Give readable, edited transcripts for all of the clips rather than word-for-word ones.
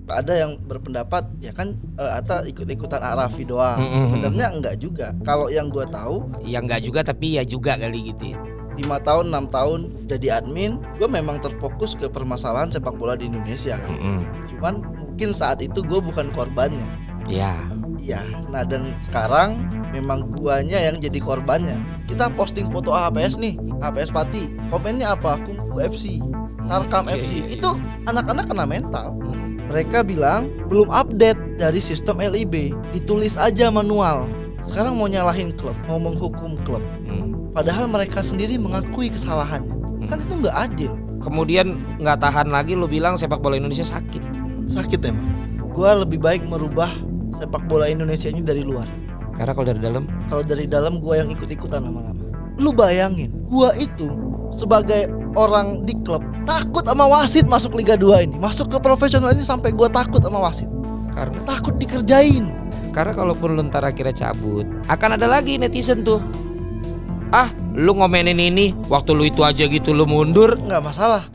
Ada yang berpendapat ya kan Atta ikut-ikutan Arafi doang. Sebenarnya enggak juga. Kalau yang gua tahu Ya enggak juga tapi ya juga kali gitu ya. 5 tahun 6 tahun jadi admin, gue memang terfokus ke permasalahan sepak bola di Indonesia kan. Cuman mungkin saat itu gue bukan korbannya. Ya. Iya. Nah dan sekarang memang guanya yang jadi korbannya. Kita posting foto HPS nih, HPS Pati. Komennya apa? Kung Fu FC, Tarkam FC. Itu anak-anak kena mental. Mereka bilang belum update dari sistem LIB, ditulis aja manual. Sekarang mau nyalahin klub, mau menghukum klub. Padahal mereka sendiri mengakui kesalahannya. Kan itu nggak adil. Kemudian nggak tahan lagi lu bilang sepak bola Indonesia sakit. Sakit emang. Gua lebih baik merubah sepak bola Indonesia ini dari luar. Karena kalau dari dalam? Kalau dari dalam gua yang ikut-ikutan lama-lama. Lu bayangin, gua itu sebagai orang di klub takut sama wasit masuk Liga 2 ini. Masuk ke profesional ini sampai gua takut sama wasit. Karena? Takut dikerjain. Karena kalaupun lu ntar akhirnya cabut, akan ada lagi netizen tuh. Ah, lu ngomenin ini, waktu lu itu aja gitu lu mundur. Nggak masalah.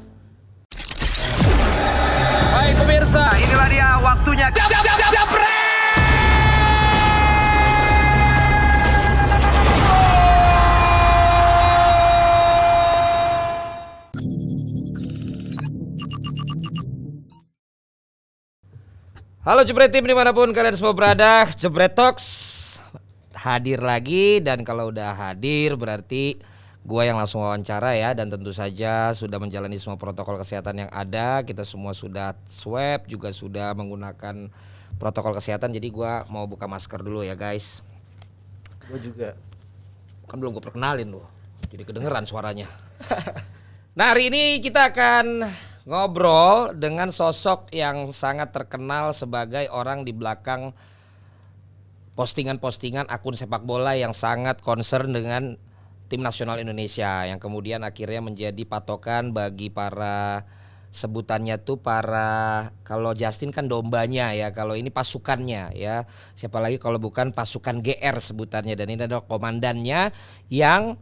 Hai pemirsa, inilah dia waktunya Japret. Halo Jebret Tim dimanapun kalian semua berada, Jebret Talks hadir lagi. Dan kalau udah hadir berarti gua yang langsung wawancara ya. Dan tentu saja sudah menjalani semua protokol kesehatan yang ada. Kita semua sudah swab, juga sudah menggunakan protokol kesehatan. Jadi gua mau buka masker dulu ya guys. Gua juga. Kan belum gue perkenalin loh, jadi kedengeran suaranya. Nah hari ini kita akan ngobrol dengan sosok yang sangat terkenal sebagai orang di belakang postingan-postingan akun sepak bola yang sangat concern dengan tim nasional Indonesia, yang kemudian akhirnya menjadi patokan bagi para sebutannya tuh para, kalau Justin kan dombanya ya, kalau ini pasukannya ya, siapa lagi kalau bukan pasukan GR sebutannya. Dan ini adalah komandannya yang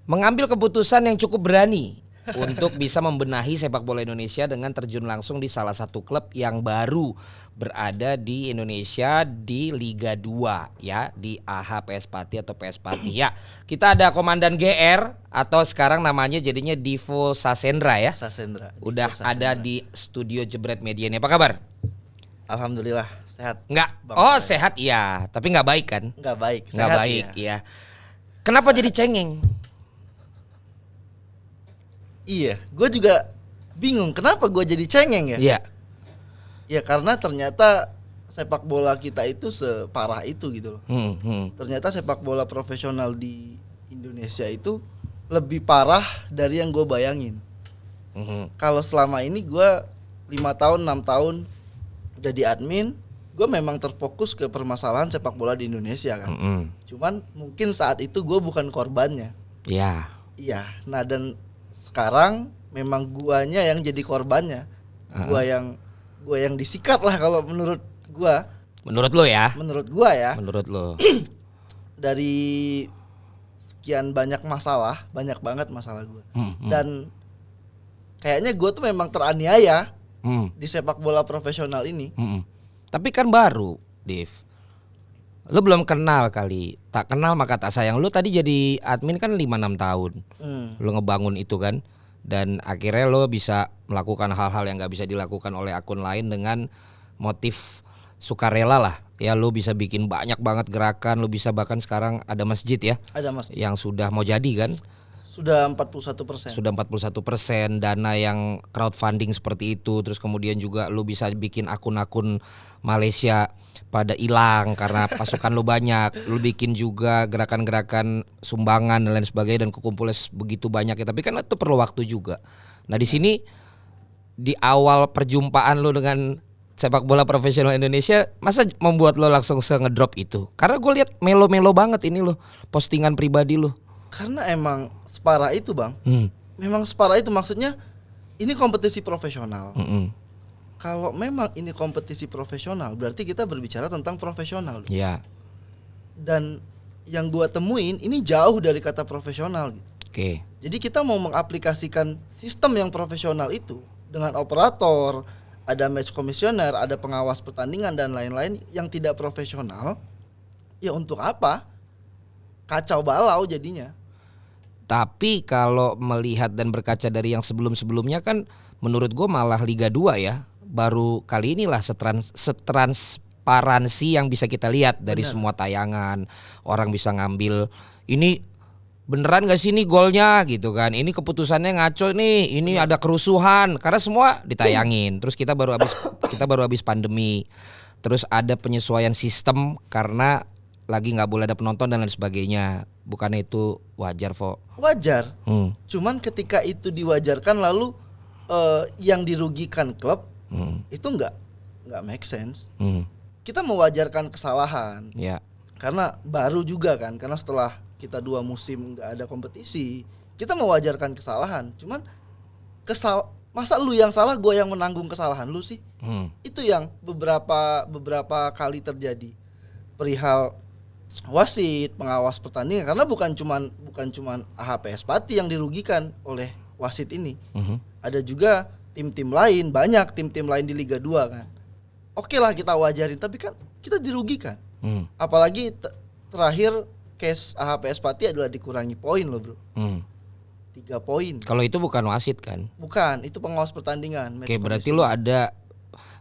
mengambil keputusan yang cukup berani untuk bisa membenahi sepak bola Indonesia dengan terjun langsung di salah satu klub yang baru berada di Indonesia di Liga 2 ya, di AH PS Pati atau PS Pati ya. Kita ada komandan GR atau sekarang namanya jadinya Divo Sasendra ya. Sasendra. Udah Sasendra. ada di studio Jebret Media ini. Apa kabar? Alhamdulillah sehat. Enggak. Bang Oh, Faiz. sehat iya, tapi enggak baik kan? Enggak baik. Enggak Sehat baik ya. ya. Kenapa jadi cengeng? Iya, gue juga bingung kenapa gue jadi cengeng ya. Iya. Ya karena ternyata sepak bola kita itu separah itu gitu loh. Ternyata sepak bola profesional di Indonesia itu lebih parah dari yang gue bayangin. Kalau selama ini gue 5 tahun 6 tahun jadi admin, gue memang terfokus ke permasalahan sepak bola di Indonesia kan. Cuman mungkin saat itu gue bukan korbannya. Iya. Iya. Nah dan sekarang memang guanya yang jadi korbannya. Gua yang disikat lah kalau menurut gua. Menurut lo ya? Menurut gua ya. Menurut lo. Dari sekian banyak masalah, banyak banget masalah gua. Dan kayaknya gua tuh memang teraniaya di sepak bola profesional ini. Tapi kan baru, Div. Lu belum kenal kali. Tak kenal maka tak sayang. Lu tadi jadi admin kan 5-6 tahun. Lu ngebangun itu kan. Dan akhirnya lu bisa melakukan hal-hal yang gak bisa dilakukan oleh akun lain dengan motif sukarela lah. Ya lu bisa bikin banyak banget gerakan. Lu bisa bahkan sekarang ada masjid ya. Ada masjid. Yang sudah mau jadi kan. Sudah 41%. Sudah 41%. Dana yang crowdfunding seperti itu. Terus kemudian juga lu bisa bikin akun-akun Malaysia pada hilang karena pasukan lu banyak. Lu bikin juga gerakan-gerakan sumbangan dan lain sebagainya, dan kekumpulnya begitu banyak ya. Tapi kan itu perlu waktu juga. Nah di sini di awal perjumpaan lu dengan sepak bola profesional Indonesia, masa membuat lo langsung ngedrop itu? Karena gue lihat melo-melo banget ini lo postingan pribadi lo. Karena emang separah itu bang. Memang separah itu, maksudnya ini kompetisi profesional. Kalau memang ini kompetisi profesional, berarti kita berbicara tentang profesional. Iya. Dan yang gua temuin ini jauh dari kata profesional. Oke. Jadi kita mau mengaplikasikan sistem yang profesional itu dengan operator, ada match komisioner, ada pengawas pertandingan dan lain-lain yang tidak profesional, ya untuk apa? Kacau balau jadinya. Tapi kalau melihat dan berkaca dari yang sebelum-sebelumnya kan menurut gue malah Liga 2 ya baru kali inilah setransparansi yang bisa kita lihat dari semua tayangan. Orang bisa ngambil ini beneran gak sih ini golnya gitu kan, ini keputusannya ngaco nih, ini ada kerusuhan, karena semua ditayangin. Terus kita baru habis pandemi, terus ada penyesuaian sistem karena lagi nggak boleh ada penonton dan lain sebagainya. Bukannya itu wajar, Fo? Wajar. Cuman ketika itu diwajarkan lalu yang dirugikan klub itu nggak make sense. Kita mewajarkan kesalahan. Ya. Karena baru juga kan, karena setelah kita 2 musim nggak ada kompetisi, kita mewajarkan kesalahan. Cuman masa lu yang salah, gue yang menanggung kesalahan lu sih? Itu yang beberapa kali terjadi perihal wasit, pengawas pertandingan, karena bukan cuman AHPS Pati yang dirugikan oleh wasit ini. Ada juga tim-tim lain, banyak tim-tim lain di Liga 2 kan. Oke lah kita wajarin, tapi kan kita dirugikan. Apalagi terakhir case AHPS Pati adalah dikurangi poin loh bro. 3 poin. Kalau itu bukan wasit kan? Bukan, itu pengawas pertandingan. Oke, berarti lo ada,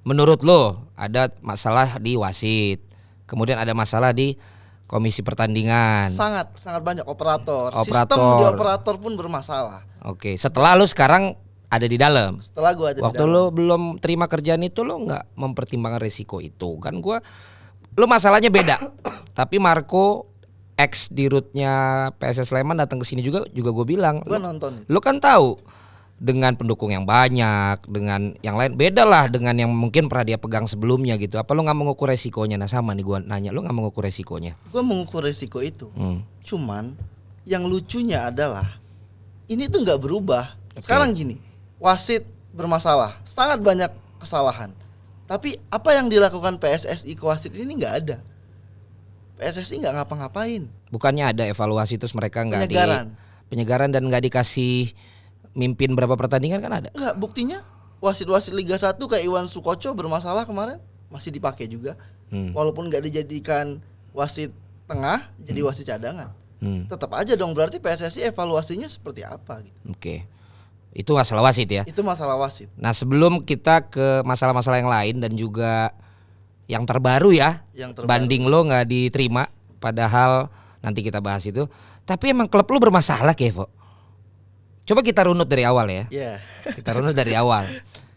menurut lo ada masalah di wasit, kemudian ada masalah di komisi pertandingan. Sangat banyak operator. Sistem di operator pun bermasalah. Oke, setelah lo sekarang ada di dalam. Setelah gua ada waktu di dalam. lo belum terima kerjaan itu lo nggak mempertimbangkan resiko itu kan? Lo masalahnya beda. Tapi Marco ex dirutnya PSS Sleman datang ke sini juga gue bilang. Gua nonton itu. Lo kan tahu dengan pendukung yang banyak, dengan yang lain beda lah dengan yang mungkin pernah dia pegang sebelumnya gitu. Apa lo nggak mengukur resikonya? Nah sama nih gue nanya, lo nggak mengukur resikonya? Gue mengukur resiko itu. Cuman yang lucunya adalah ini tuh nggak berubah. Sekarang gini, wasit bermasalah, sangat banyak kesalahan. Tapi apa yang dilakukan PSSI ke wasit ini nggak ada. PSSI nggak ngapa-ngapain. Bukannya ada evaluasi terus mereka nggak penyegaran dan nggak dikasih mimpin berapa pertandingan kan ada? Enggak, buktinya wasit-wasit Liga 1 kayak Iwan Sukoco bermasalah kemarin masih dipakai juga. Walaupun nggak dijadikan wasit tengah, jadi wasit cadangan. Tetap aja dong, berarti PSSI evaluasinya seperti apa gitu. Oke. Itu masalah wasit ya? Itu masalah wasit. Nah sebelum kita ke masalah-masalah yang lain dan juga yang terbaru ya, banding lo nggak diterima, padahal nanti kita bahas itu. Tapi emang klub lo bermasalah Kevo. Coba kita runut dari awal ya. Kita runut dari awal.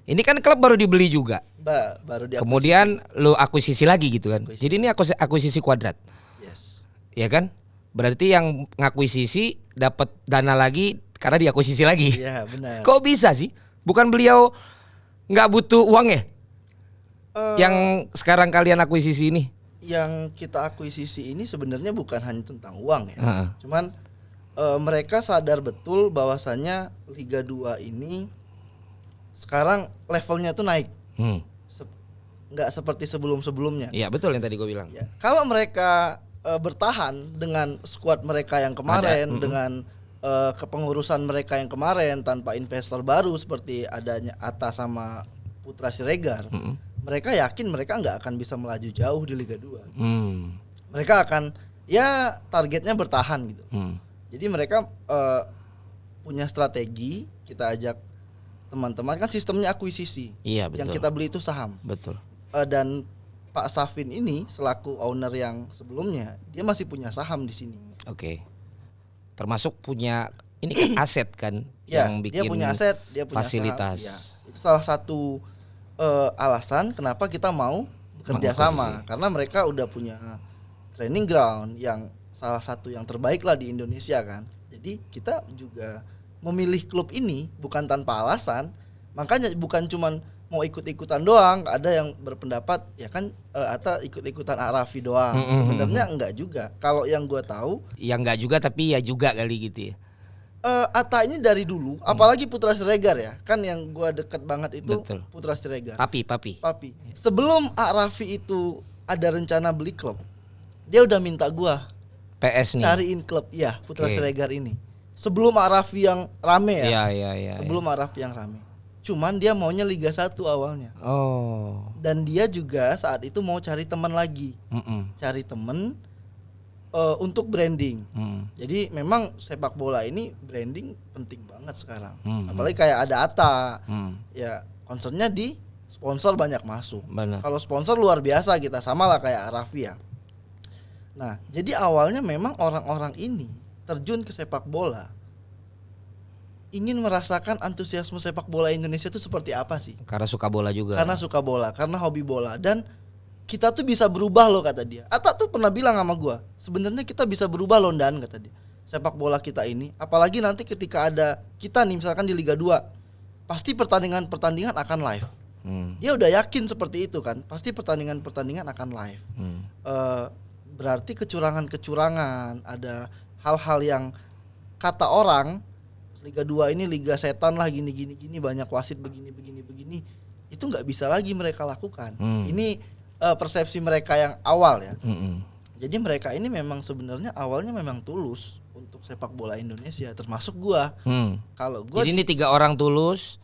Ini kan klub baru dibeli juga. Baru diakuisisi. Kemudian lo akuisisi lagi gitu kan. Jadi ini akuisisi kuadrat. Yes. Ya kan? Berarti yang ngakuisisi dapat dana lagi karena diakuisisi lagi. Iya benar. Kok bisa sih? Bukan beliau nggak butuh uang ya? Yang sekarang kalian akuisisi ini? Yang kita akuisisi ini sebenarnya bukan hanya tentang uang ya. Cuman mereka sadar betul bahwasannya Liga 2 ini sekarang levelnya tuh naik. Nggak seperti sebelum-sebelumnya. Iya betul yang tadi gue bilang. Ya. Kalau mereka bertahan dengan skuad mereka yang kemarin, dengan kepengurusan mereka yang kemarin tanpa investor baru seperti adanya Atta sama Putra Siregar, mereka yakin mereka nggak akan bisa melaju jauh di Liga 2. Mereka akan ya targetnya bertahan gitu. Jadi mereka punya strategi, kita ajak teman-teman, kan sistemnya akuisisi. Iya betul. Yang kita beli itu saham. Betul. Dan Pak Safin ini selaku owner yang sebelumnya, dia masih punya saham di sini. Oke. Termasuk punya ini kan aset kan yang bikin dia punya aset, dia punya fasilitas. Saham, ya. Itu salah satu alasan kenapa kita mau bekerja sama, karena mereka udah punya training ground yang salah satu yang terbaik lah di Indonesia kan. Jadi kita juga memilih klub ini bukan tanpa alasan. Makanya bukan cuman mau ikut-ikutan doang. Ada yang berpendapat ya kan atau ikut-ikutan Arafi doang. Sebenarnya enggak juga. Kalau yang gue tahu, ya enggak juga tapi ya juga kali gitu ya. Atta ini dari dulu, apalagi Putra Siregar ya, kan yang gua deket banget itu. Betul. Putra Siregar. Papi. Sebelum Arafi itu ada rencana beli klub, dia udah minta gua PS nih cariin klub, ya Putra Siregar ini. Sebelum Arafi yang rame ya. Iya. Sebelum Arafi yang rame. Cuman dia maunya Liga 1 awalnya. Oh. Dan dia juga saat itu mau cari teman lagi. Cari teman untuk branding. Jadi memang sepak bola ini branding penting banget sekarang. Apalagi kayak ada Atta. Ya, concernnya di sponsor banyak masuk. Kalau sponsor luar biasa kita, sama lah kayak Raffi ya. Nah, jadi awalnya memang orang-orang ini terjun ke sepak bola ingin merasakan antusiasme sepak bola Indonesia itu seperti apa sih? Karena suka bola juga. Karena suka bola, karena hobi bola. Dan kita tuh bisa berubah loh, kata dia. Atta tuh pernah bilang sama gua, sebenarnya kita bisa berubah loh Dan, kata dia. Sepak bola kita ini, apalagi nanti ketika ada kita nih misalkan di Liga 2, pasti pertandingan akan live. Dia udah yakin seperti itu kan, pasti pertandingan akan live. Berarti kecurangan, ada hal-hal yang kata orang Liga 2 ini liga setan lah, gini banyak wasit begini, itu nggak bisa lagi mereka lakukan. Ini persepsi mereka yang awal ya. Jadi mereka ini memang sebenarnya awalnya memang tulus untuk sepak bola Indonesia, termasuk gua. Kalau gua jadi ini 3 orang tulus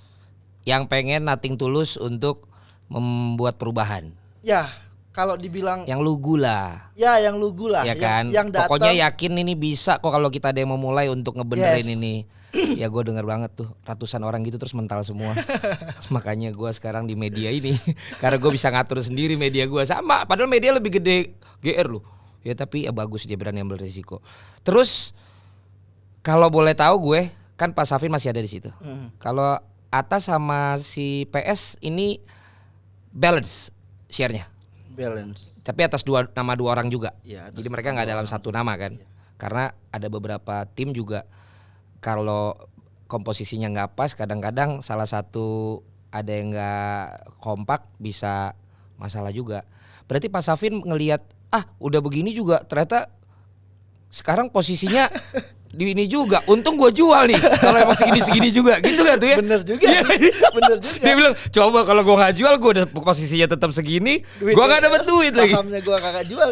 yang pengen nothing tulus untuk membuat perubahan. Ya, kalau dibilang yang lugu lah. Ya, yang lugu lah. Ya kan. Yang datang, pokoknya yakin ini bisa kok kalau kita ada yang mau mulai untuk ngebenerin ini. Ya gue denger banget tuh ratusan orang gitu terus mental semua. Makanya gue sekarang di media ini karena gue bisa ngatur sendiri media gue, sama padahal media lebih gede GR loh. Ya tapi ya bagus dia berani ambil resiko. Terus kalau boleh tahu gue kan Pak Safin masih ada di situ. Kalau Atta sama si PS ini balance share-nya. Balance. Tapi atas nama dua orang juga. Ya, jadi mereka nggak dalam satu nama kan. Ya. Karena ada beberapa tim juga kalau komposisinya nggak pas, kadang-kadang salah satu ada yang nggak kompak bisa masalah juga. Berarti Pak Safin ngelihat udah begini juga ternyata sekarang posisinya di ini juga, untung gue jual nih kalau emang segini juga gitu kan tuh ya. Bener juga. Bener juga. Dia bilang coba kalau gue nggak jual, gue udah posisinya tetap segini, gue nggak dapet duit lagi. Pahamnya gue kagak jual.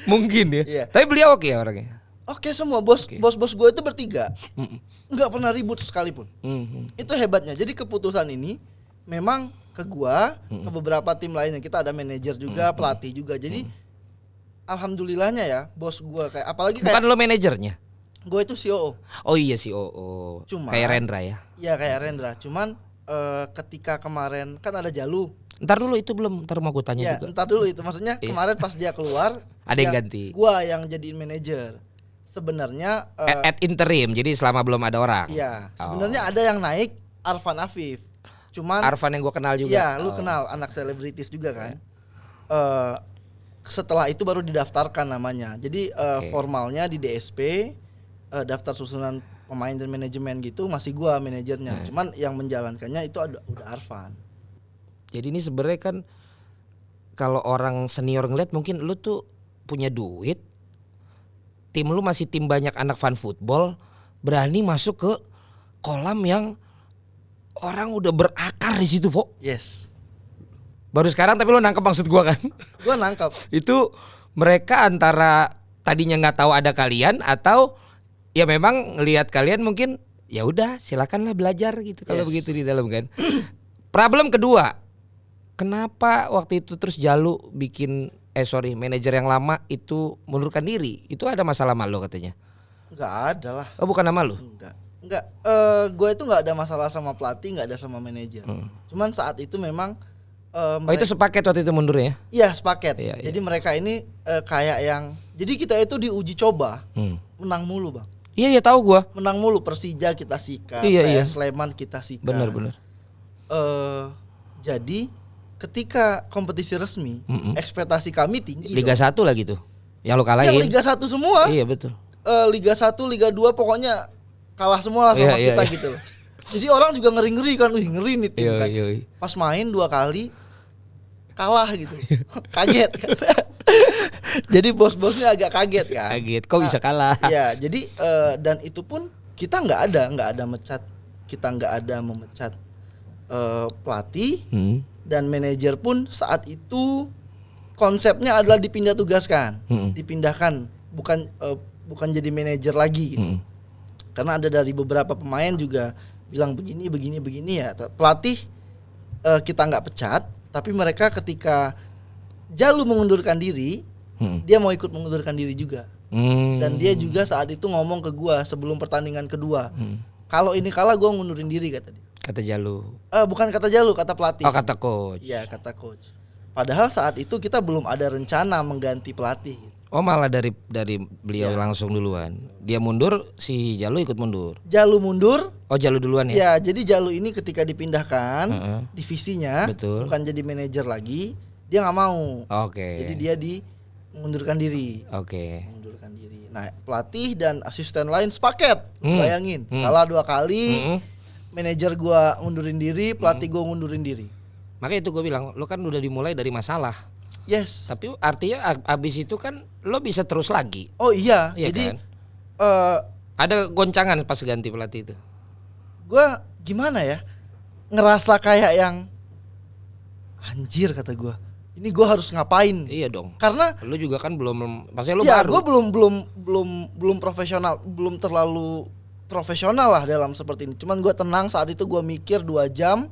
Mungkin ya. Iya. Tapi beliau oke ya orangnya. Oke semua bos gue itu bertiga, nggak pernah ribut sekalipun. Itu hebatnya. Jadi keputusan ini memang ke gua, ke beberapa tim lainnya. Kita ada manajer juga, pelatih juga. Jadi alhamdulillahnya ya bos gua kayak apalagi kayak. Bukan lo manajernya? Gue itu COO. Oh iya COO. Cuman, kayak Rendra ya? Iya kayak Rendra. Cuman ketika kemarin kan ada Jalu. Ntar dulu itu belum, ntar mau gue tanya juga. Ntar dulu itu maksudnya kemarin pas dia keluar. Ada yang ganti. Gua yang jadiin manajer. Sebenarnya at interim, jadi selama belum ada orang. Iya. Sebenarnya ada yang naik Arfan Afif. Cuman Arfan yang gue kenal juga. Iya, lu kenal anak selebritis juga kan. Setelah itu baru didaftarkan namanya. Jadi formalnya di DSP daftar susunan pemain dan manajemen gitu masih gua manajernya. Cuman yang menjalankannya itu udah Arfan. Jadi ini sebenarnya kan kalau orang senior ngeliat mungkin lu tuh punya duit, tim lu masih tim banyak anak fan football, berani masuk ke kolam yang orang udah berakar di situ, Fok. Yes. Baru sekarang tapi lu nangkep maksud gua kan? Gua nangkep. Itu mereka antara tadinya nggak tahu ada kalian atau ya memang ngelihat kalian mungkin ya udah silakanlah belajar gitu kalau begitu di dalam kan. Problem kedua, kenapa waktu itu terus Jalu bikin manajer yang lama itu mundurkan diri? Itu ada masalah sama lo katanya? Enggak ada lah. Oh bukan nama lo? Enggak. Gue itu nggak ada masalah sama pelatih, nggak ada sama manajer. Cuman saat itu memang itu sepaket waktu itu mundurnya? Iya sepaket. Iya. Jadi mereka ini kayak yang, jadi kita itu diuji coba, menang mulu bang. Iya tahu gua. Menang mulu, Persija kita sikat, PS Sleman kita sikat. Benar. Jadi ketika kompetisi resmi, ekspektasi kami tinggi. Liga 1 lah gitu, yang lo kalahin. Yang Liga 1 semua. Iya betul. Liga 1, Liga 2 pokoknya kalah semua lah sama kita gitu loh. Jadi orang juga ngeri-ngeri kan, ngeri nih tim kan. Pas main 2 kali kalah gitu, kaget kan. Jadi bos-bosnya agak kaget kan. Kaget, kok bisa kalah? Ya, jadi dan itu pun kita nggak ada mecat, kita nggak ada memecat pelatih dan manajer pun saat itu konsepnya adalah dipindah tugaskan, dipindahkan, bukan jadi manajer lagi gitu. Karena ada dari beberapa pemain juga bilang begini ya. Pelatih kita nggak pecat, tapi mereka ketika Jalu mengundurkan diri, dia mau ikut mengundurkan diri juga. Dan dia juga saat itu ngomong ke gua sebelum pertandingan kedua, kalau ini kalah gua ngundurin diri, kata dia. Kata Jalu. Bukan kata Jalu, kata pelatih. Oh, kata coach. Iya, kata coach. Padahal saat itu kita belum ada rencana mengganti pelatih. Oh, malah dari beliau langsung duluan. Dia mundur, si Jalu ikut mundur. Jalu mundur. Oh, Jalu duluan ya? Ya, jadi Jalu ini ketika dipindahkan divisinya, betul, bukan jadi manajer lagi, dia nggak mau. Oke. Jadi dia mengundurkan diri. Oke. Mengundurkan diri. Nah, pelatih dan asisten lain sepaket. Bayangin, kalah 2 kali. Manajer gua ngundurin diri, pelatih gua ngundurin diri. Makanya itu gue bilang, lo kan udah dimulai dari masalah. Yes. Tapi artinya abis itu kan lo bisa terus lagi. Oh iya. Iya Jadi kan? Ada goncangan pas ganti pelatih itu. Gua gimana ya? Ngerasa kayak yang anjir, kata gua. Ini gua harus ngapain? Iya dong. Karena lo juga kan belum, maksudnya lo ya, baru. gua belum profesional, belum terlalu profesional lah dalam seperti ini. Cuman gua tenang saat itu, gua mikir 2 jam.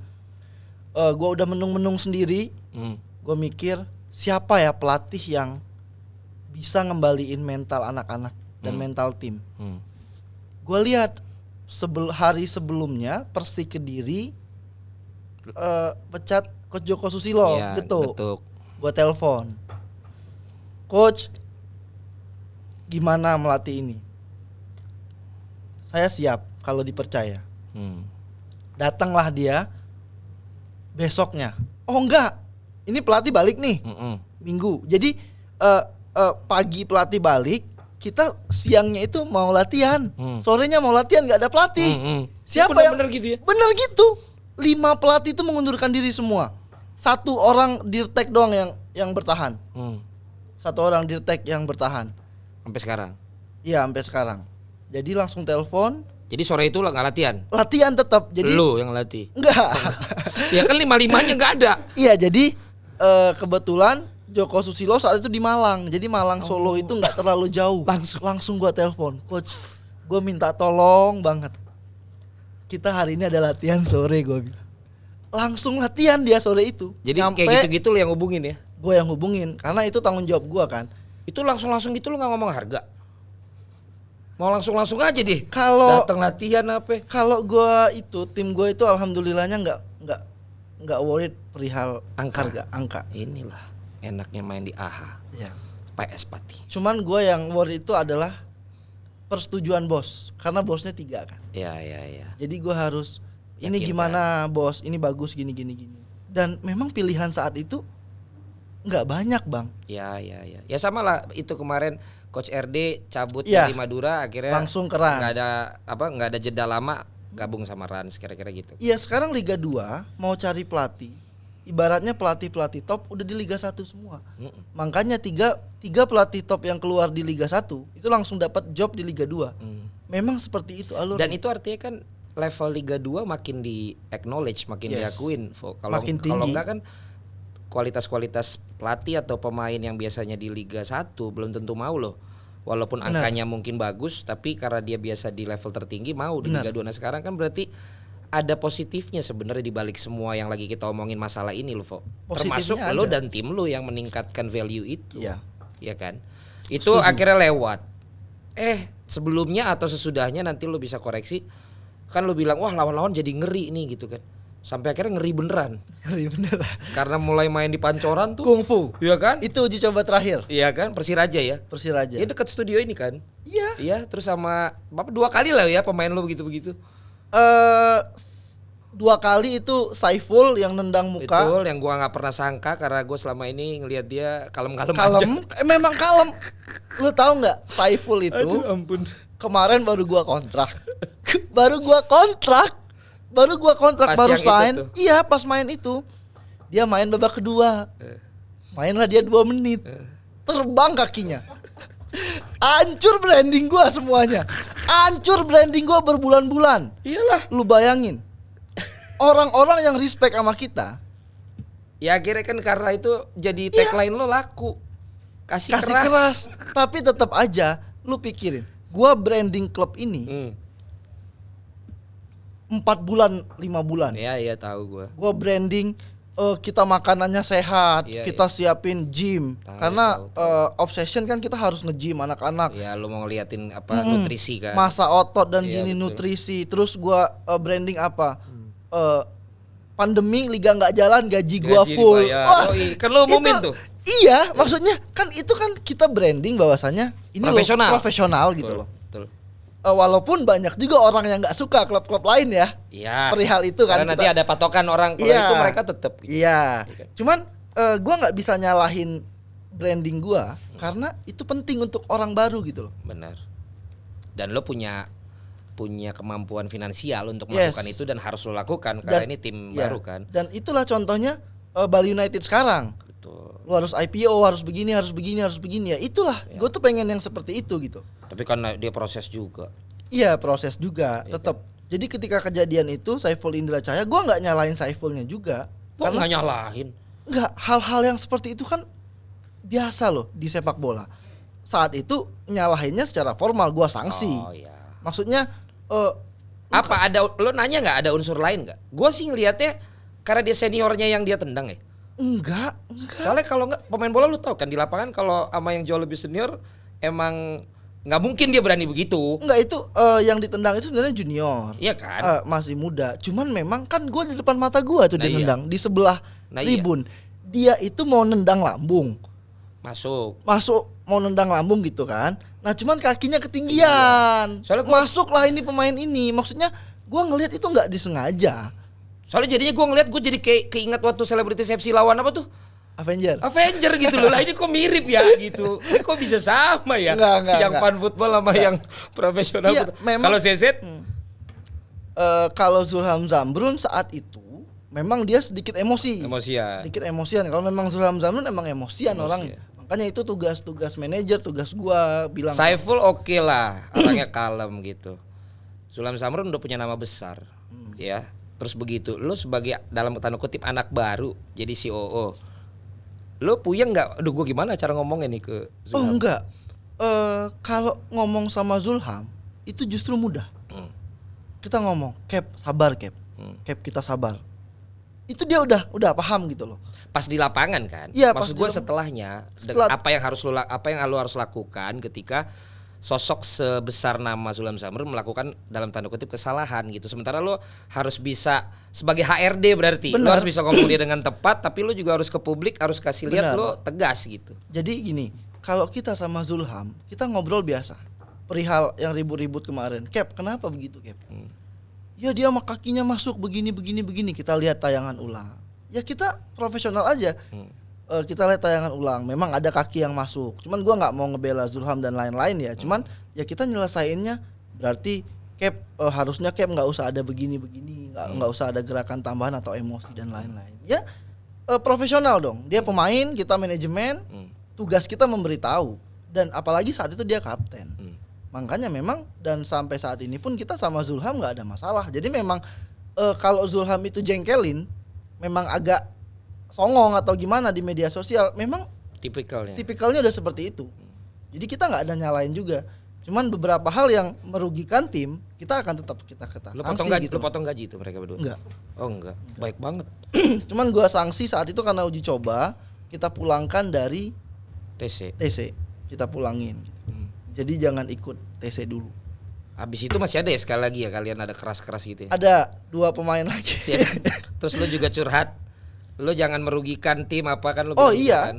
Gua udah menung-menung sendiri. Gua mikir siapa ya pelatih yang bisa ngembaliin mental anak-anak dan mental tim. Gua lihat hari sebelumnya Persik Kediri pecat Coach Joko Susilo, ya, gitu. Betul. Gua telepon, Coach, gimana melatih ini? Saya siap kalau dipercaya. Datanglah dia besoknya. Oh enggak, ini pelatih balik nih Minggu. Jadi pagi pelatih balik, kita siangnya itu mau latihan, sorenya mau latihan, nggak ada pelatih. Siapa yang bener gitu ya? Bener gitu. 5 pelatih itu mengundurkan diri semua. 1 orang dirtek doang yang bertahan. 1 orang dirtek yang bertahan. Sampai sekarang. Iya, sampai sekarang. Jadi langsung telepon. Jadi sore itu lo nggak latihan? Latihan tetap. Jadi lo yang latih? Enggak. Ya kan 5-5-nya nggak ada. Iya, jadi kebetulan Joko Susilo saat itu di Malang. Jadi Malang Solo itu nggak terlalu jauh. Langsung gua telepon, Coach, gua minta tolong banget. Kita hari ini ada latihan sore, gua bilang. Langsung latihan dia sore itu. Jadi kayak gitu-gitu lo yang hubungin ya? Gua yang hubungin karena itu tanggung jawab gua kan. Itu langsung gitu lo nggak ngomong harga? Mau langsung aja deh. Kalau datang latihan apa? Kalau gua itu tim gua itu alhamdulillahnya nggak worried perihal angka. Inilah enaknya main di AHA. Ya. PS Pati. Cuman gua yang worried itu adalah persetujuan bos, karena bosnya 3 kan. Ya. Jadi gua harus ini Yakin, gimana kan? Bos, ini bagus gini. Dan memang pilihan saat itu nggak banyak, Bang. Ya. Ya sama lah itu kemarin Coach RD cabut dari Madura, akhirnya langsung ke Rans. Nggak ada jeda lama gabung sama Rans, kira-kira gitu. Iya, sekarang Liga 2 mau cari pelatih. Ibaratnya pelatih top udah di Liga 1 semua. Makanya tiga pelatih top yang keluar di Liga 1 itu langsung dapat job di Liga 2. Memang seperti itu alur. Dan itu artinya kan level Liga 2 makin di acknowledge, makin diakuin. Kalau enggak kan kualitas pelatih atau pemain yang biasanya di Liga 1 belum tentu mau loh. Walaupun angkanya mungkin bagus, tapi karena dia biasa di level tertinggi mau di Liga 2. Nah sekarang kan berarti ada positifnya sebenarnya di balik semua yang lagi kita omongin masalah ini loh, termasuk lo dan tim lo yang meningkatkan value itu. Iya kan? Itu akhirnya lewat. Sebelumnya atau sesudahnya nanti lo bisa koreksi. Kan lo bilang wah lawan-lawan jadi ngeri nih gitu kan. Sampai akhirnya ngeri beneran. Karena mulai main di pancoran tuh kungfu. Iya kan? Itu uji coba terakhir. Iya kan? Persiraja ya? Persiraja. Ya dekat studio ini kan? Iya. Iya, terus sama Bapak 2 kali lah ya pemain lo begitu-begitu. 2 kali itu Saiful yang nendang muka. Betul, yang gua nggak pernah sangka karena gua selama ini ngelihat dia kalem-kalem aja. Memang kalem. Lu tahu nggak Saiful itu? Aduh ampun. Kemarin baru gua kontrak. baru pas sign. Iya, pas main itu. Dia main babak kedua. Mainlah dia 2 menit. Terbang kakinya. Hancur branding gua semuanya. Hancur branding gua berbulan-bulan. Iyalah, lu bayangin. Orang-orang yang respect sama kita. Ya akhirnya kan karena itu jadi tagline lo laku. Kasih keras. Tapi tetap aja lu pikirin, gua branding klub ini 4 bulan 5 bulan. Iya tahu gue. Gue branding kita makanannya sehat, Iya, kita siapin gym. Karena obsession kan kita harus nge-gym anak-anak. Ya lu mau ngeliatin apa nutrisi kan. Masa otot dan Iya, gini betul. nutrisi. Terus gue branding apa? Pandemi liga nggak jalan gaji gue full. dibayar. Wah, Kan lu umumin itu- tuh. Iya, maksudnya kan itu kan kita branding bahwasannya ini Profesional. profesional gitu Betul, loh. betul. Walaupun banyak juga orang yang nggak suka klub-klub lain ya. Iya. Perihal itu kan. Karena nanti ada patokan orang kalau Iya. itu mereka tetap gitu. Iya. kan? Cuman gua nggak bisa nyalahin branding gua karena itu penting untuk orang baru gitu loh. Benar. Dan lo punya kemampuan finansial untuk Yes. melakukan itu dan harus lo lakukan karena ini tim iya. baru kan. Dan itulah contohnya Bali United sekarang. Betul. Lu harus IPO, harus begini, harus begini, harus begini ya. Itulah. Gue tuh pengen yang seperti itu gitu. Tapi kan dia proses juga. Iya, proses juga Iya tetap. Jadi ketika kejadian itu Saiful Indra Cahya, gua nggak nyalain Saifulnya juga. Kok Karena nggak nyalahin? nggak, hal-hal yang seperti itu kan biasa loh di sepak bola. Saat itu nyalahinnya secara formal, gua sanksi. Oh iya. Maksudnya Apa ada lo nanya nggak ada unsur lain nggak? Gue sih ngelihatnya karena dia seniornya yang dia tendang ya. enggak. Soalnya kalau nggak pemain bola lu tahu kan di lapangan kalau sama yang jauh lebih senior emang nggak mungkin dia berani begitu. Enggak itu yang ditendang itu sebenarnya junior. Iya kan? Masih muda. Cuman memang kan gua di depan mata gua tuh Nah, dia iya. nendang di sebelah Nah, iya. tribun. Dia itu mau nendang lambung. Masuk. Masuk mau nendang lambung gitu kan. Nah cuman kakinya ketinggian. Soalnya gua- Masuklah ini pemain ini. Maksudnya gua ngelihat itu nggak disengaja. Soalnya jadinya gue ngeliat gue jadi kayak keinget waktu Selebritis FC lawan apa tuh? Avenger. Avenger gitu loh. Lah ini kok mirip ya gitu. Ini kok bisa sama ya? Enggak, yang enggak. fan football sama yang profesional. Iya, memang- Kalau CZ Kalau Zulham Zamrun saat itu memang dia sedikit emosi. emosian. Sedikit emosian. Kalau memang Zulham Zamrun emang emosian orangnya. Makanya itu tugas manajer, tugas gua bilang. Saiful oke lah, orangnya kalem gitu. Sulam Samrun udah punya nama besar, ya. Terus begitu, lu sebagai dalam tanda kutip anak baru jadi COO, lu puyeng nggak? Aduh, gue gimana cara ngomongnya nih ke Oh Zulham? enggak. Kalau ngomong sama Zulham itu justru mudah. Kita ngomong, Cap, sabar Cap. Cap kita sabar. Itu dia udah paham gitu loh. Pas di lapangan kan? Iya, pas Maksud di gue lapangan. setelahnya, Setelah- apa yang lu harus lakukan ketika sosok sebesar nama Sulam Samrun melakukan dalam tanda kutip kesalahan gitu. Sementara lo harus bisa sebagai HRD berarti lo Benar. harus bisa ngomong dia dengan tepat, tapi lo juga harus ke publik harus kasih lihat Benar. lo tegas gitu. Jadi gini, kalau kita sama Zulham, kita ngobrol biasa. Perihal yang ribut-ribut kemarin. Cap, kenapa begitu Cap? Ya dia sama kakinya masuk begini. Kita lihat tayangan ulang. Ya kita profesional aja. Kita lihat tayangan ulang. Memang ada kaki yang masuk. Cuman gua nggak mau ngebela Zulham dan lain-lain ya. Cuman ya kita nyelesainnya berarti Cap harusnya Cap nggak usah ada begini, nggak usah ada gerakan tambahan atau emosi dan lain-lain. Ya profesional dong. Dia pemain, kita manajemen. Tugas kita memberitahu. Dan apalagi saat itu dia kapten. Makanya memang dan sampai saat ini pun kita sama Zulham nggak ada masalah. Jadi memang kalau Zulham itu jengkelin, memang agak songong atau gimana di media sosial, memang tipikalnya udah seperti itu. Jadi kita nggak ada nyalain juga. Cuman beberapa hal yang merugikan tim, kita akan tetap kita Lo potong sanksi gaji, gitu. lo potong gaji itu mereka berdua? Enggak. Oh enggak, baik banget. Cuman gua sanksi saat itu karena uji coba, kita pulangkan dari TC. TC, kita pulangin. Jadi jangan ikut TC dulu. Habis itu masih ada ya sekali lagi ya kalian ada keras-keras gitu ya? Ada 2 pemain lagi. Iya kan? Terus lo juga curhat, lo jangan merugikan tim apa kan lo Oh bilang gitu iya, kan?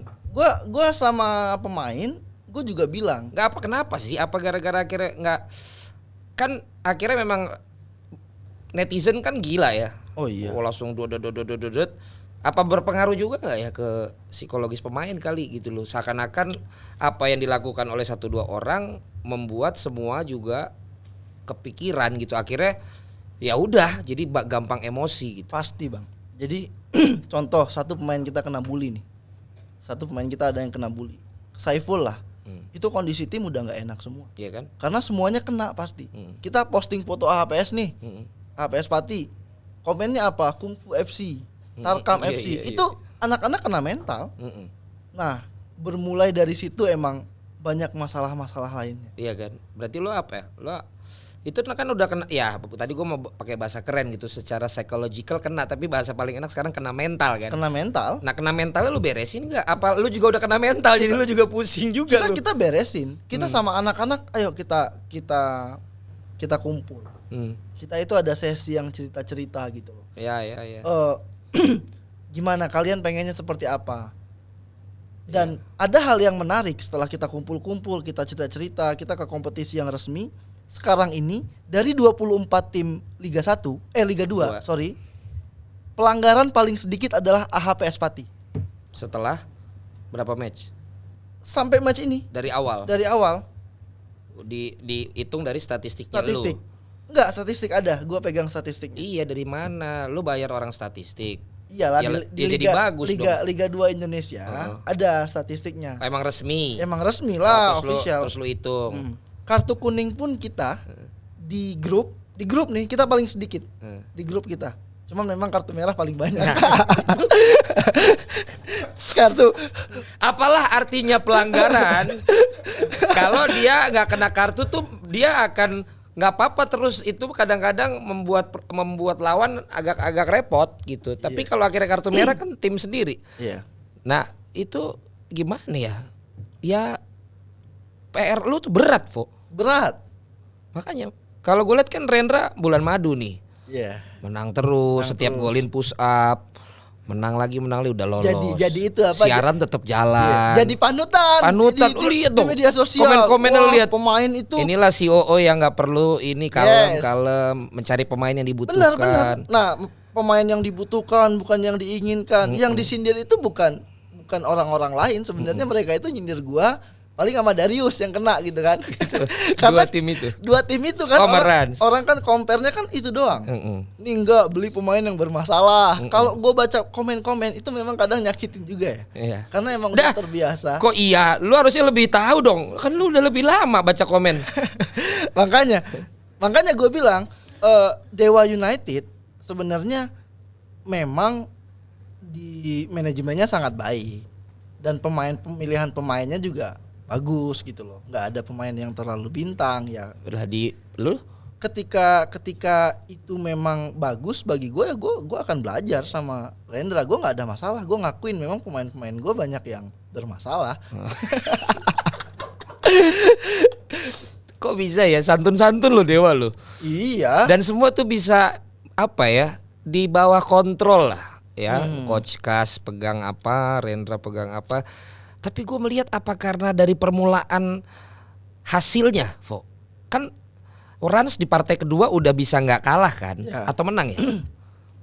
gua sama pemain, gue juga bilang. Nggak apa kenapa sih? Apa gara-gara akhirnya nggak kan akhirnya memang netizen kan gila ya? Oh iya. Oh, langsung dodot. Apa berpengaruh juga nggak ya ke psikologis pemain kali gitu loh? Seakan-akan apa yang dilakukan oleh 1-2 orang membuat semua juga kepikiran gitu. Akhirnya ya udah jadi gampang emosi gitu. Pasti bang. Jadi contoh satu pemain kita kena bully nih. Satu pemain kita ada yang kena bully. Saiful lah. Itu kondisi tim udah nggak enak semua. Iya kan? Karena semuanya kena pasti. Kita posting foto AHPS nih. AHPS Pati. Komennya apa? Kung Fu FC. Tarkam Iya, FC. iya, iya. Itu anak-anak kena mental. Nah, bermulai dari situ emang banyak masalah-masalah lainnya. Iya kan? Berarti lo apa ya? Lo Itu kan udah kena ya, tadi gue mau pakai bahasa keren gitu, secara psychological kena, tapi bahasa paling enak sekarang kena mental kan. Kena mental. Nah, kena mentalnya lu beresin nggak? Apa lu juga udah kena mental jadi lu juga pusing juga lu? Kita beresin. Kita sama anak-anak ayo kita kumpul. Kita itu ada sesi yang cerita-cerita gitu loh. Ya. Gimana kalian pengennya seperti apa? Dan ada hal yang menarik setelah kita kumpul-kumpul, kita cerita-cerita, kita ke kompetisi yang resmi. Sekarang ini dari 24 tim Liga 1, Liga 2, sorry. Pelanggaran paling sedikit adalah AHPS Pati. Setelah berapa match? Sampai match ini. Dari awal. Dihitung dari statistiknya lu. Enggak, statistik ada. Gua pegang statistiknya. Iya, dari mana? Lu bayar orang statistik. Iyalah ya, di Liga, jadi bagus Liga 2 Indonesia ada statistiknya. Emang resmi lah, official. Terus lu hitung. Kartu kuning pun kita di grup nih kita paling sedikit di grup kita. Cuma memang kartu merah paling banyak. Kartu. Apalah artinya pelanggaran? Kalau dia nggak kena kartu tuh dia akan nggak apa-apa, terus itu kadang-kadang membuat lawan agak repot gitu. Tapi kalau akhirnya kartu merah kan tim sendiri. Nah itu gimana ya? Ya PR lu tuh berat, Berat. Makanya kalau gue lihat kan Rendra bulan madu nih. Menang terus, setiap golin push up. Menang lagi udah lolos. Jadi itu apa? Siaran tetap jalan. Jadi panutan. Lu lihat dong. Di media sosial. Komen lu lihat. Pemain itu. Inilah COO yang nggak perlu ini kalem, mencari pemain yang dibutuhkan. Benar. Nah, pemain yang dibutuhkan bukan yang diinginkan. Yang disindir itu bukan orang-orang lain. Sebenarnya mereka itu nyindir gua. Paling sama Darius yang kena gitu kan. Karena dua tim itu kan orang kan compare-nya kan itu doang. Ini enggak beli pemain yang bermasalah. Kalau gue baca komen-komen itu memang kadang nyakitin juga ya. Iya. Karena emang udah terbiasa. Kok iya? Lu harusnya lebih tahu dong. Kan lu udah lebih lama baca komen. Makanya gue bilang Dewa United sebenarnya memang di manajemennya sangat baik. Dan pemilihan pemainnya juga bagus gitu loh, nggak ada pemain yang terlalu bintang ya. Udah lu ketika itu memang bagus bagi gue ya gue akan belajar sama Rendra. Gue nggak ada masalah, gue ngakuin memang pemain gue banyak yang bermasalah. Kok bisa ya, santun lo Dewa lo. Iya. Dan semua tuh bisa apa ya, di bawah kontrol lah ya. Coach Kas pegang apa, Rendra pegang apa. Tapi gue melihat apa karena dari permulaan hasilnya, kan Rans di partai kedua udah bisa nggak kalah kan, atau menang ya?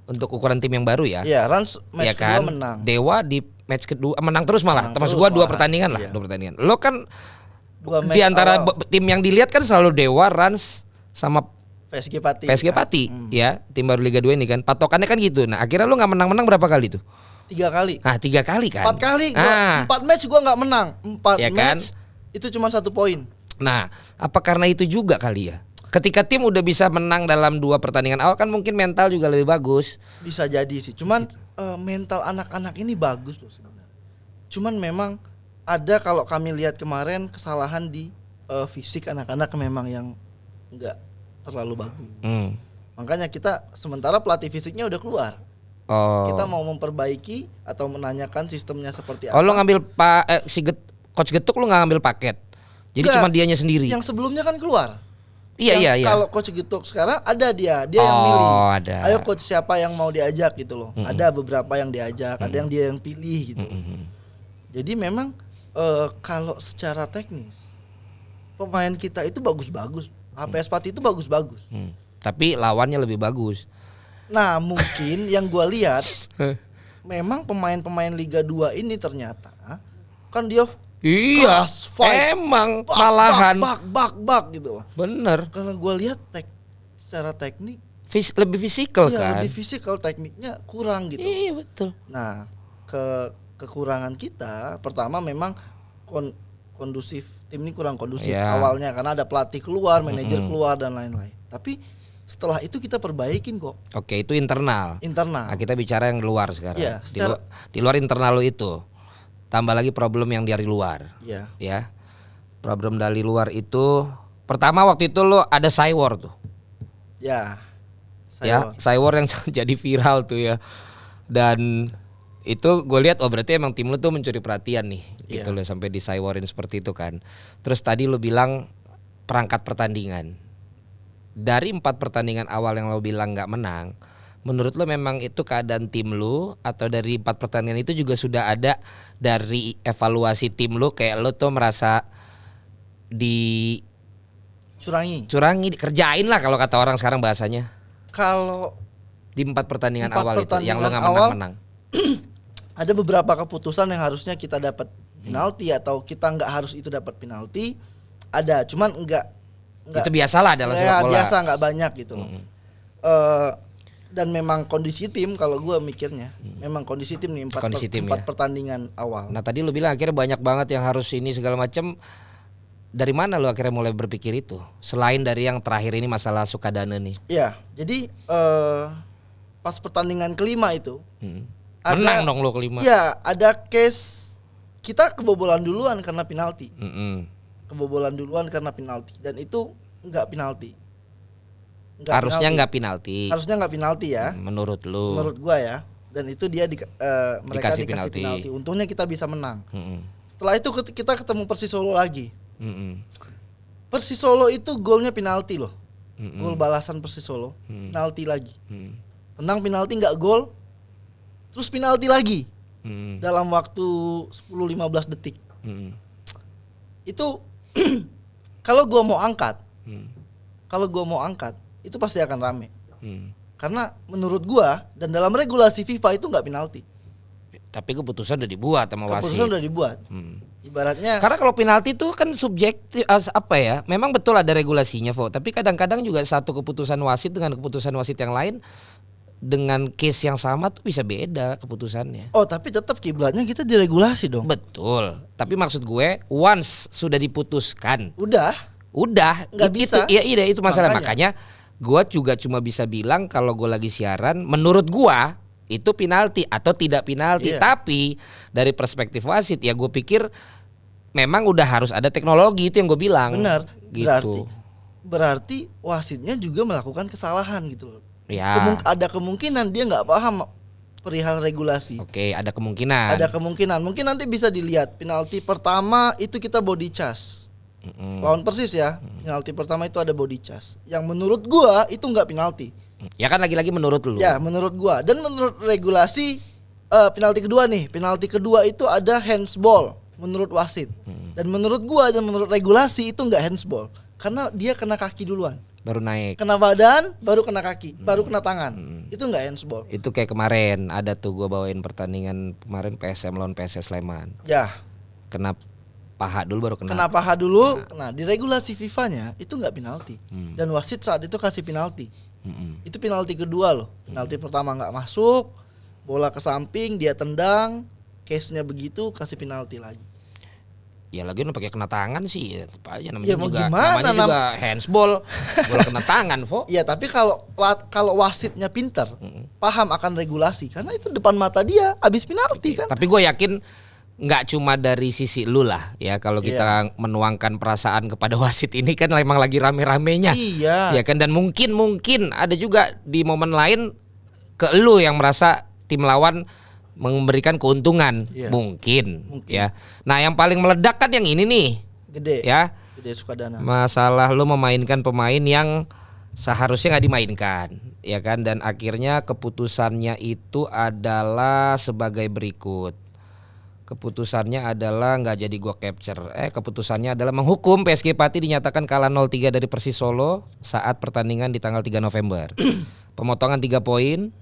Untuk ukuran tim yang baru ya. Iya, Rans match kedua menang. Dewa di match kedua menang terus malah. Termasuk gue dua pertandingan lah, 2 pertandingan. Lo kan di antara tim yang dilihat kan selalu Dewa, Rans sama PSG Pati ya, tim baru Liga 2 ini kan. Patokannya kan gitu. Nah, akhirnya lo nggak menang-menang berapa kali tuh? 3 kali. 3 kali kan? 4 kali. 4 match gue nggak menang. 4 ya match kan? Itu cuma 1 poin. Nah, apa karena itu juga kali ya? Ketika tim udah bisa menang dalam 2 pertandingan awal kan mungkin mental juga lebih bagus. Bisa jadi sih. Cuman mental anak-anak ini bagus loh sebenarnya. Cuman memang ada kalau kami lihat kemarin kesalahan di fisik anak-anak memang yang nggak terlalu bagus. Makanya kita sementara pelatih fisiknya udah keluar. Kita mau memperbaiki atau menanyakan sistemnya seperti apa. Lo ngambil Coach Getuk lu nggak ngambil paket. Jadi cuma dianya sendiri. Yang sebelumnya kan keluar. Iya. Kalau Coach Getuk sekarang ada dia yang milih. Ada. Ayo coach siapa yang mau diajak gitu loh. Ada beberapa yang diajak, ada yang dia yang pilih gitu. Jadi memang kalau secara teknis pemain kita itu bagus-bagus. APS Pati itu bagus-bagus. Tapi lawannya lebih bagus. Nah mungkin yang gue lihat memang pemain-pemain Liga 2 ini ternyata kan dia keras, fight, emang malahan bak gitu loh. Bener. Kalau gue lihat secara teknik lebih fisikal kan. Lebih fisikal, tekniknya kurang gitu. Iya betul. Nah kekurangan kita pertama memang kondusif, tim ini kurang kondusif awalnya karena ada pelatih keluar, manajer keluar dan lain-lain. Tapi setelah itu kita perbaikin kok. Oke, itu internal. Nah, kita bicara yang luar sekarang. Iya, di luar internal lo itu. Tambah lagi problem yang dari luar. Iya. Ya. Problem dari luar itu Pertama waktu itu lo ada Cywar tuh. Ya. Cywar yang jadi viral tuh ya. Dan itu gue lihat berarti emang tim lu tuh mencuri perhatian nih gitu loh, sampai di Cywarin seperti itu kan. Terus tadi lu bilang perangkat pertandingan. Dari 4 pertandingan awal yang lo bilang nggak menang, menurut lo memang itu keadaan tim lu, atau dari 4 pertandingan itu juga sudah ada dari evaluasi tim lu kayak lo tuh merasa curangi, dikerjain lah kalau kata orang sekarang bahasanya. Kalau di 4 pertandingan awal itu yang lo nggak menang-menang. Ada beberapa keputusan yang harusnya kita dapat penalti atau kita nggak harus itu dapat penalti. Ada, cuman enggak itu biasalah dalam sepak bola. Biasa, nggak banyak gitu loh. Dan memang kondisi tim, kalau gue mikirnya memang kondisi tim nih 4 pertandingan awal. Nah tadi lu bilang akhirnya banyak banget yang harus ini segala macam. Dari mana lu akhirnya mulai berpikir itu? Selain dari yang terakhir ini masalah Sukadana nih. Iya, jadi pas pertandingan kelima itu menang dong lo kelima. Iya, ada case kita kebobolan duluan karena penalti. Kebobolan duluan karena penalti, dan itu enggak penalti. Harusnya enggak penalti. Harusnya enggak penalti ya. Menurut lu. Menurut gua ya. Dan itu dia mereka dikasih penalti. Untungnya kita bisa menang. Setelah itu kita ketemu Persis Solo lagi. Persis Solo itu golnya penalti loh. Gol balasan Persis Solo, penalti lagi. Tenang, penalti enggak gol. Terus penalti lagi. Dalam waktu 10-15 detik. Itu kalau gua mau angkat, itu pasti akan rame. Karena menurut gua dan dalam regulasi FIFA itu nggak penalti. Tapi keputusan udah dibuat sama wasit. Keputusan udah dibuat. Ibaratnya. Karena kalau penalti itu kan subjektif, apa ya? Memang betul ada regulasinya, Tapi kadang-kadang juga satu keputusan wasit dengan keputusan wasit yang lain dengan case yang sama tuh bisa beda keputusannya. Oh, tapi tetap kiblatnya kita diregulasi dong. Betul. Tapi maksud gue once sudah diputuskan. Udah. Nggak bisa. Iya itu masalah. Makanya gue juga cuma bisa bilang kalau gue lagi siaran, menurut gue itu penalti atau tidak penalti. Tapi dari perspektif wasit ya gue pikir memang udah harus ada teknologi, itu yang gue bilang. Benar. Gitu. Berarti wasitnya juga melakukan kesalahan gitu loh. Ya. Ada kemungkinan dia nggak paham perihal regulasi. Oke, ada kemungkinan. Mungkin nanti bisa dilihat penalti pertama itu kita body charge. Lawan Persis ya. Penalti pertama itu ada body charge. Yang menurut gua itu nggak penalti. Ya kan lagi-lagi menurut lu. Ya menurut gua, dan menurut regulasi penalti kedua nih. Penalti kedua itu ada handsball menurut wasit. Dan menurut gua dan menurut regulasi itu nggak handsball karena dia kena kaki duluan. Baru naik. Kena badan, baru kena kaki, baru kena tangan. Itu enggak handsball. Itu kayak kemarin ada tuh gue bawain pertandingan kemarin PSM lawan PSS Sleman. Ya. Kena paha dulu baru kena. Kena paha dulu. Nah, di regulasi FIFA-nya itu enggak penalti. Dan wasit saat itu kasih penalti. Itu penalti kedua loh. Penalti pertama enggak masuk, bola ke samping, dia tendang, case-nya begitu, kasih penalti lagi. Ya lagi pakai kena tangan sih, ya, tetap aja Ya, namanya juga handsball, bola kena tangan, Iya, tapi kalau wasitnya pintar, paham akan regulasi, karena itu depan mata dia, habis penalti kan. Tapi gue yakin nggak cuma dari sisi lu lah, ya kalau kita menuangkan perasaan kepada wasit ini kan memang lagi rame-ramenya, ya kan, dan mungkin ada juga di momen lain ke lu yang merasa tim lawan memberikan keuntungan, mungkin ya. Nah, yang paling meledak kan yang ini nih. Gede Sukadana. Masalah lu memainkan pemain yang seharusnya nggak dimainkan, ya kan, dan akhirnya keputusannya itu adalah sebagai berikut. Keputusannya adalah nggak jadi gua capture. Keputusannya adalah menghukum PSG Pati dinyatakan kalah 0-3 dari Persis Solo saat pertandingan di tanggal 3 November. Pemotongan 3 poin,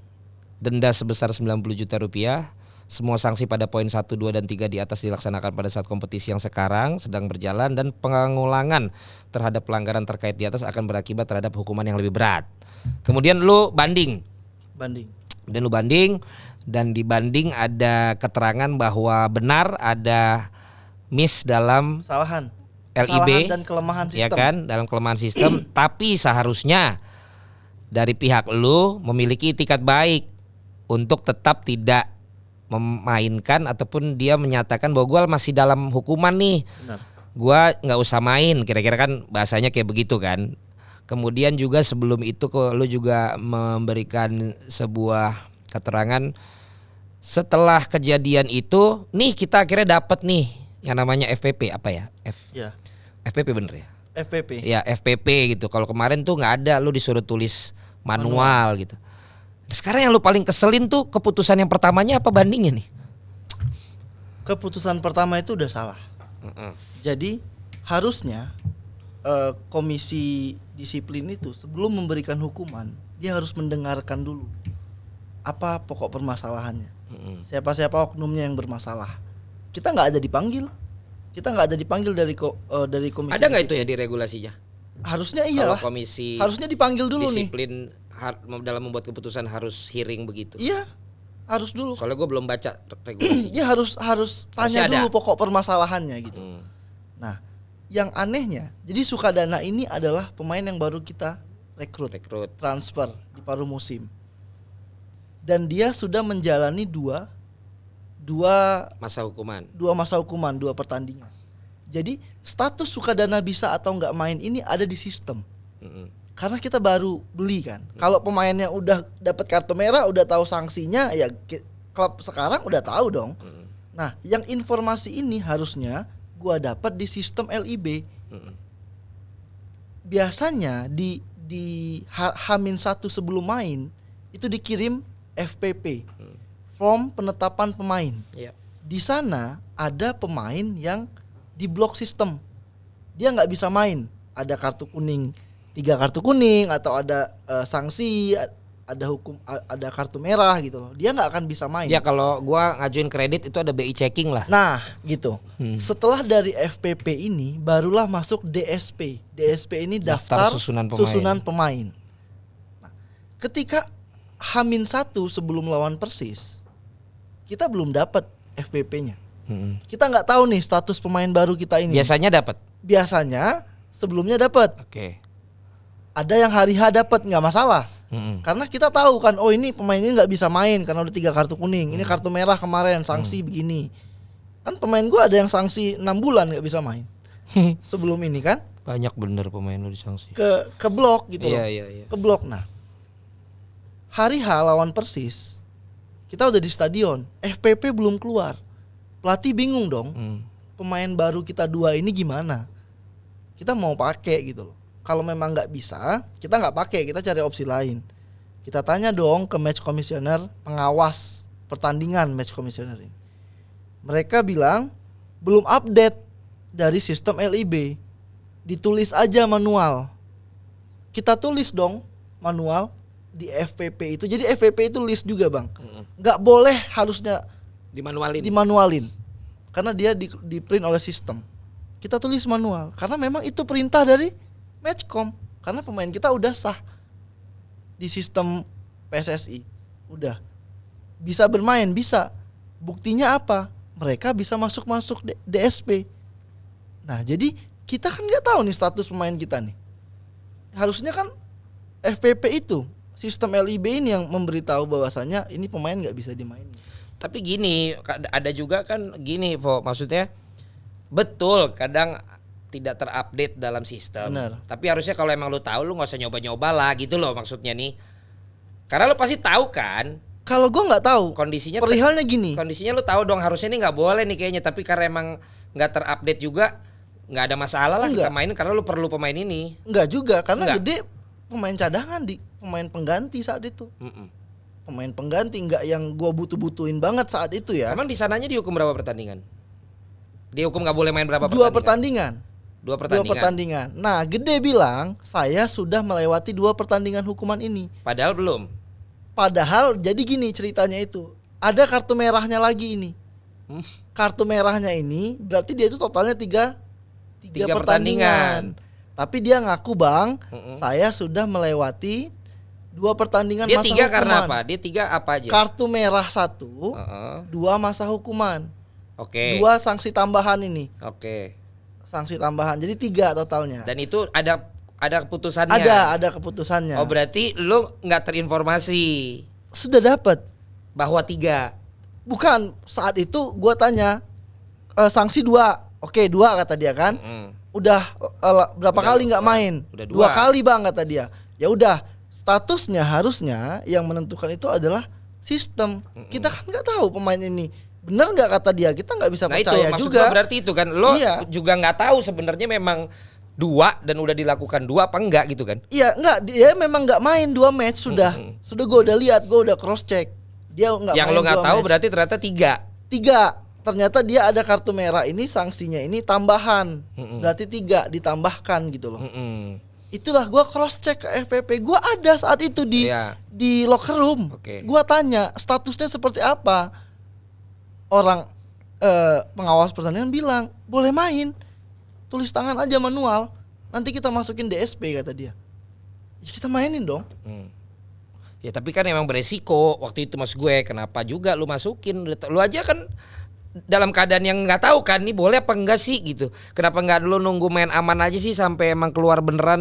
denda sebesar 90 juta rupiah. Semua sanksi pada poin 1, 2, dan 3 di atas dilaksanakan pada saat kompetisi yang sekarang sedang berjalan, dan pengulangan terhadap pelanggaran terkait di atas akan berakibat terhadap hukuman yang lebih berat. Kemudian lu banding. Dan di banding ada keterangan bahwa benar ada miss dalam kesalahan LIB dan kelemahan sistem. Ya kan, dalam kelemahan sistem. Tapi seharusnya dari pihak lu memiliki itikat baik untuk tetap tidak memainkan ataupun dia menyatakan bahwa gue masih dalam hukuman nih. Benar. gua nggak usah main, kira-kira kan bahasanya kayak begitu kan. Kemudian juga sebelum itu lu juga memberikan sebuah keterangan setelah kejadian itu, nih kita akhirnya dapat nih yang namanya FPP apa ya? Ya, FPP bener ya? FPP. Ya FPP gitu. Kalau kemarin tuh nggak ada, lu disuruh tulis manual gitu. Sekarang yang lu paling keselin tuh keputusan yang pertamanya apa bandingnya nih? Keputusan pertama itu udah salah. Jadi harusnya komisi disiplin itu sebelum memberikan hukuman dia harus mendengarkan dulu apa pokok permasalahannya. Siapa-siapa oknumnya yang bermasalah. Kita nggak ada dipanggil. Kita nggak ada dipanggil dari komisi. Ada nggak itu ya di regulasinya? Harusnya iyalah. Kalau komisi harusnya dipanggil dulu disiplin dalam membuat keputusan harus hearing begitu. Iya, harus dulu. Soalnya gue belum baca regulasinya. Ya harus tanya dulu pokok permasalahannya gitu. Nah, yang anehnya, jadi Sukadana ini adalah pemain yang baru kita rekrut, transfer di paruh musim. Dan dia sudah menjalani dua masa hukuman, 2 pertandingan. Jadi status Sukadana bisa atau nggak main ini ada di sistem. Karena kita baru beli kan. Kalau pemainnya udah dapat kartu merah, udah tahu sanksinya, ya klub sekarang udah tahu dong. Nah, yang informasi ini harusnya gua dapat di sistem LIB. Biasanya di H-1 sebelum main itu dikirim FPP, form penetapan pemain. Di sana ada pemain yang di blok sistem, dia nggak bisa main, ada kartu kuning, 3 kartu kuning atau ada sanksi, ada hukum, ada kartu merah gitu loh, dia nggak akan bisa main. Ya kalau gua ngajuin kredit itu ada BI checking lah. Nah gitu. Setelah dari FPP ini barulah masuk DSP. DSP ini daftar susunan pemain. Nah, ketika H-1 sebelum lawan Persis, kita belum dapat FPP-nya. Kita nggak tahu nih status pemain baru kita ini. Biasanya dapat. Biasanya sebelumnya dapat. Ada yang hari H dapat, nggak masalah. Karena kita tahu kan, oh ini pemain ini nggak bisa main karena udah 3 kartu kuning. Ini kartu merah kemarin, sanksi begini. Kan pemain gua ada yang sanksi 6 bulan nggak bisa main. Sebelum ini kan. Banyak bener pemain lu disanksi. Ke blok gitu loh. Iya. Ke blok. Nah, hari H lawan Persis, kita udah di stadion, FPP belum keluar. Pelatih bingung dong. Pemain baru kita 2 ini gimana? Kita mau pakai gitu loh. Kalau memang nggak bisa, kita nggak pakai, kita cari opsi lain. Kita tanya dong ke match commissioner, pengawas pertandingan match commissioner ini. Mereka bilang belum update dari sistem LIB. Ditulis aja manual. Kita tulis dong manual di FPP itu. Jadi FPP itu list juga bang. Nggak boleh harusnya dimanualin. Karena dia di print oleh sistem. Kita tulis manual. Karena memang itu perintah dari Matchcom. Karena pemain kita udah sah di sistem PSSI. Udah. Bisa bermain, bisa. Buktinya apa? Mereka bisa masuk DSP. Nah jadi kita kan nggak tahu nih status pemain kita nih. Harusnya kan FPP itu, sistem LIB ini yang memberitahu bahwasanya ini pemain nggak bisa dimainin. Tapi gini, ada juga kan gini, maksudnya betul kadang tidak terupdate dalam sistem. Bener. Tapi harusnya kalau emang lu tahu, lu nggak usah nyoba-nyoba lah gitu loh maksudnya nih. Karena lu pasti tahu kan. Kalau gue nggak tahu. Kondisinya perihalnya gini. Kondisinya lu tahu dong, harusnya ini nggak boleh nih kayaknya. Tapi karena emang nggak terupdate juga, nggak ada masalah lah kita mainin karena lu perlu pemain ini. Nggak juga, karena gede pemain cadangan di pemain pengganti saat itu. Pemain pengganti, nggak yang gue butuh-butuhin banget saat itu ya. Emang di sananya dihukum berapa pertandingan? Dihukum nggak boleh main berapa pertandingan? 2 pertandingan. Nah, Gede bilang saya sudah melewati 2 pertandingan hukuman ini. Padahal belum. Padahal jadi gini ceritanya itu. Ada kartu merahnya lagi ini. Kartu merahnya ini berarti dia itu totalnya 3 pertandingan. Tapi dia ngaku bang, saya sudah melewati 2 pertandingan dia masa 3 hukuman. Karena apa? Dia 3 apa aja? Kartu merah 1, 2 masa hukuman. 2 sanksi tambahan ini. Sanksi tambahan, jadi 3 totalnya. Dan itu ada keputusannya. Ada keputusannya. Oh berarti lu nggak terinformasi. Sudah dapat bahwa 3. Bukan, saat itu gua tanya sanksi 2 Oke, 2 kata dia kan. Udah berapa kali nggak main? Udah 2 kali bang kata dia. Ya udah, statusnya harusnya yang menentukan itu adalah sistem. Kita kan nggak tahu pemain ini benar nggak kata dia. Kita nggak bisa percaya maksud juga. gua berarti itu kan lo juga nggak tahu sebenarnya memang 2 dan udah dilakukan 2 apa enggak gitu kan? Iya, enggak, dia memang nggak main 2 match sudah. Sudah gue udah lihat, gue udah cross check. Dia nggak main. Yang lo nggak tahu match. berarti ternyata 3. Ternyata dia ada kartu merah ini, sanksinya ini tambahan. Berarti 3 ditambahkan gitu loh. Itulah gua cross check ke FPP. Gua ada saat itu di locker room. Gua tanya statusnya seperti apa. Orang pengawas pertandingan bilang boleh main, tulis tangan aja manual. Nanti kita masukin DSP kata dia. Ya kita mainin dong. Ya tapi kan emang beresiko waktu itu mas gue. Kenapa juga lu masukin? Lu aja kan dalam keadaan yang nggak tahu kan nih boleh apa enggak sih gitu. Kenapa nggak lu nunggu main aman aja sih sampai emang keluar beneran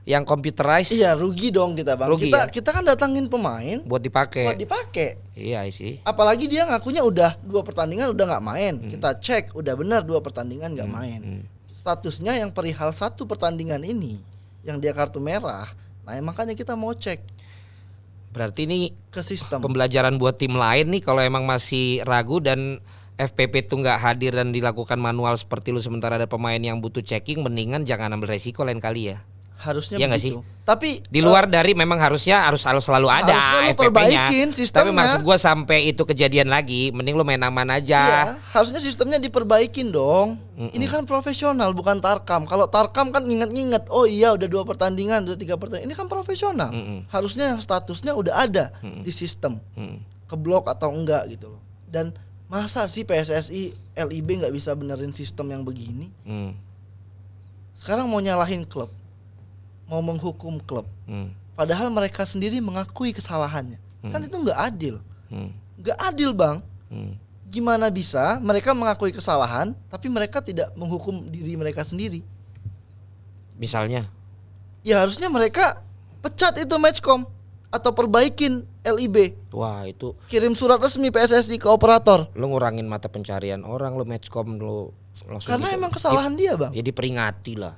yang computerized? Iya, rugi dong kita bang. Rugi, kita kan datangin pemain buat dipakai. Iya sih. Apalagi dia ngakunya udah 2 pertandingan udah nggak main. Kita cek udah benar 2 pertandingan nggak main. Statusnya yang perihal 1 pertandingan ini yang dia kartu merah. Nah makanya kita mau cek. Berarti ini ke sistem. Pembelajaran buat tim lain nih kalau emang masih ragu dan FPP tuh nggak hadir dan dilakukan manual seperti lu sementara ada pemain yang butuh checking, mendingan jangan ambil resiko lain kali ya. Harusnya ya begitu. Sih? Tapi di luar dari memang harusnya harus selalu ada FPP-nya. Tapi maksud gua sampai itu kejadian lagi, mending lu main aman aja. Iya, harusnya sistemnya diperbaikin dong. Ini kan profesional bukan Tarkam. Kalau Tarkam kan nginget-nginget, oh iya udah 2 pertandingan, udah 3 pertandingan. Ini kan profesional. Harusnya yang statusnya udah ada di sistem. Keblok atau enggak gitu loh. Dan masa sih PSSI LIB nggak bisa benerin sistem yang begini? Sekarang mau nyalahin klub, mau menghukum klub, padahal mereka sendiri mengakui kesalahannya. Kan itu nggak adil, nggak adil bang. Gimana bisa mereka mengakui kesalahan, tapi mereka tidak menghukum diri mereka sendiri? Misalnya? Ya harusnya mereka pecat itu Matchcom atau perbaikin LIB. Wah itu kirim surat resmi PSSI ke operator. Lu ngurangin mata pencarian orang, lu Matchcom lu langsung. Karena emang kesalahan dia bang. Ya diperingati lah.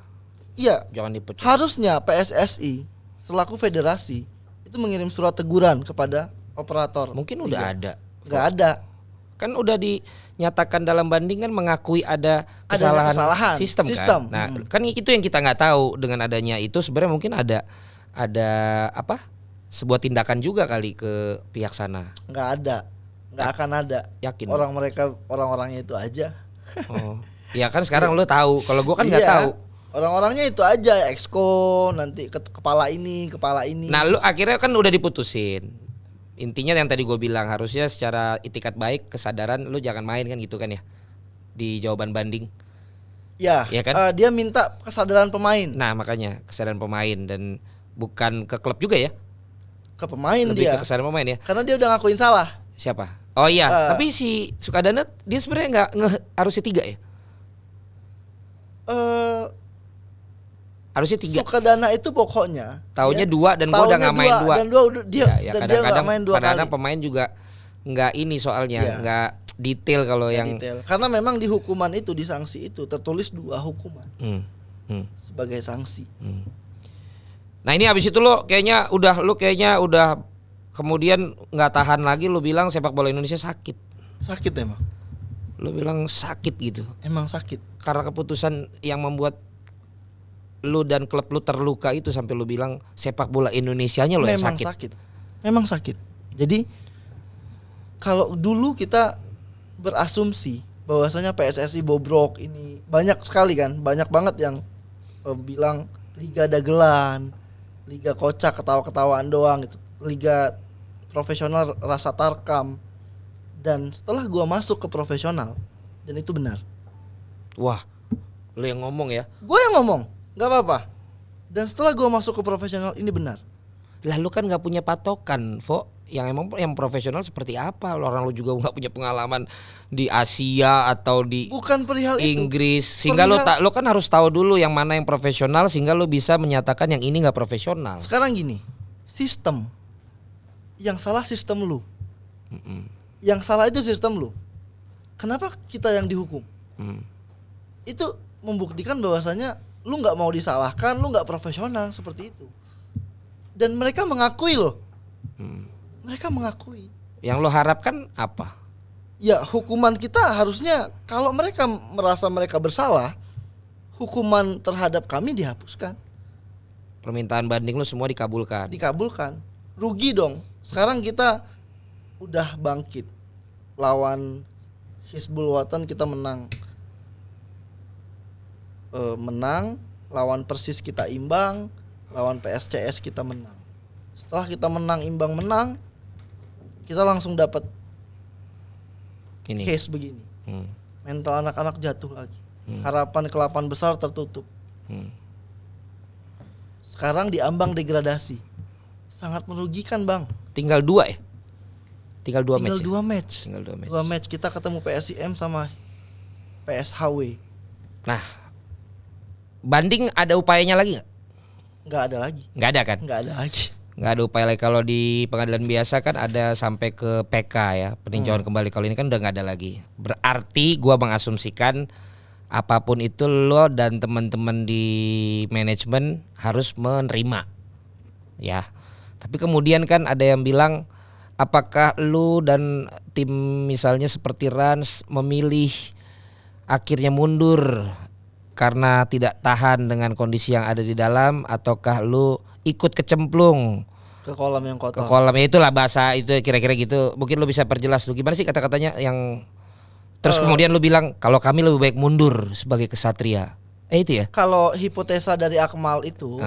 Iya. Jangan dipecat. Harusnya PSSI selaku federasi itu mengirim surat teguran kepada operator. Mungkin udah ada. Nggak ada. Kan udah dinyatakan dalam banding kan mengakui ada kesalahan sistem kan. Nah kan itu yang kita nggak tahu. Dengan adanya itu sebenarnya mungkin ada apa? Sebuah tindakan juga kali ke pihak sana. Nggak ada, nggak akan ada. Yakin? Orang-orangnya itu aja. Oh, ya kan sekarang lo tahu. Kalau gue kan nggak tahu. Orang-orangnya itu aja, exco nanti kepala ini. Nah, lu akhirnya kan udah diputusin. Intinya yang tadi gue bilang harusnya secara itikat baik, kesadaran lu jangan main kan gitu kan ya di jawaban banding. Ya kan? Dia minta kesadaran pemain. Nah makanya kesadaran pemain dan bukan ke klub juga ya. Ke pemain lebih dia. Ke kesadaran pemain ya. Karena dia udah ngakuin salah. Siapa? Oh iya. Tapi si Sukadana dia sebenarnya nggak harusnya 3 ya. Harusnya 3. Sukadana itu pokoknya. Taunya 2 dan gua udah nggak main 2. Dan 2 dia. Ya, dan dia nggak main 2 kali. Kadang pemain juga nggak ini soalnya nggak detail kalau yang. Detail. Karena memang di hukuman itu di sanksi itu tertulis 2 hukuman sebagai sanksi. Nah ini habis itu lo kayaknya udah kemudian nggak tahan lagi, lo bilang sepak bola Indonesia sakit. Sakit emang. Lo bilang sakit gitu. Emang sakit. Karena keputusan yang membuat lo dan klub lo terluka itu sampai lo bilang sepak bola Indonesianya lo yang sakit. Memang sakit. Jadi kalau dulu kita berasumsi bahwasanya PSSI bobrok ini banyak sekali kan, banyak banget yang bilang liga dagelan, liga kocak ketawa-ketawaan doang gitu, liga profesional rasa Tarkam. Dan setelah gua masuk ke profesional, dan itu benar. Wah, lu yang ngomong ya? Gua yang ngomong, nggak apa-apa. Dan setelah gua masuk ke profesional ini benar. Lah lu kan nggak punya patokan, Fo. Yang profesional seperti apa? Orang lu juga nggak punya pengalaman di Asia atau di bukan perihal Inggris, sehingga lo kan harus tahu dulu yang mana yang profesional sehingga lo bisa menyatakan yang ini nggak profesional. Sekarang gini, sistem yang salah sistem lu, yang salah itu sistem lu. Kenapa kita yang dihukum? itu membuktikan bahwasanya lu nggak mau disalahkan, lu nggak profesional seperti itu. Dan mereka mengakui loh. Mereka mengakui. Yang lo harapkan apa? Ya hukuman kita harusnya kalau mereka merasa mereka bersalah, hukuman terhadap kami dihapuskan. Permintaan banding lo semua dikabulkan. Dikabulkan. Rugi dong. Sekarang kita udah bangkit. Lawan Hizbul Wathan kita menang. Menang, lawan Persis kita imbang, lawan PSCS kita menang. Setelah kita menang imbang menang, kita langsung dapat case begini. Mental anak-anak jatuh lagi. Harapan ke-8 besar tertutup. Sekarang diambang degradasi. Sangat merugikan, Bang. Tinggal 2 ya? Tinggal 2 match. Tinggal 2 match kita ketemu PSIM sama PSHW. Nah, banding ada upayanya lagi nggak? Nggak ada lagi. Nggak ada kan? Nggak ada lagi. Nggak ada upaya lagi. Kalau di pengadilan biasa kan ada sampai ke PK ya, peninjauan kembali. Kalau ini kan udah nggak ada lagi. Berarti gua mengasumsikan apapun itu lo dan teman-teman di manajemen harus menerima. Ya. Tapi kemudian kan ada yang bilang apakah lu dan tim misalnya seperti Rans memilih akhirnya mundur karena tidak tahan dengan kondisi yang ada di dalam, ataukah lu ikut kecemplung ke kolam yang kotor. Ke kolam, ya itulah bahasa itu kira-kira gitu. Mungkin lu bisa perjelas tuh gimana sih kata-katanya yang terus kemudian lu bilang kalau kami lebih baik mundur sebagai kesatria. Itu ya? Kalau hipotesa dari Akmal itu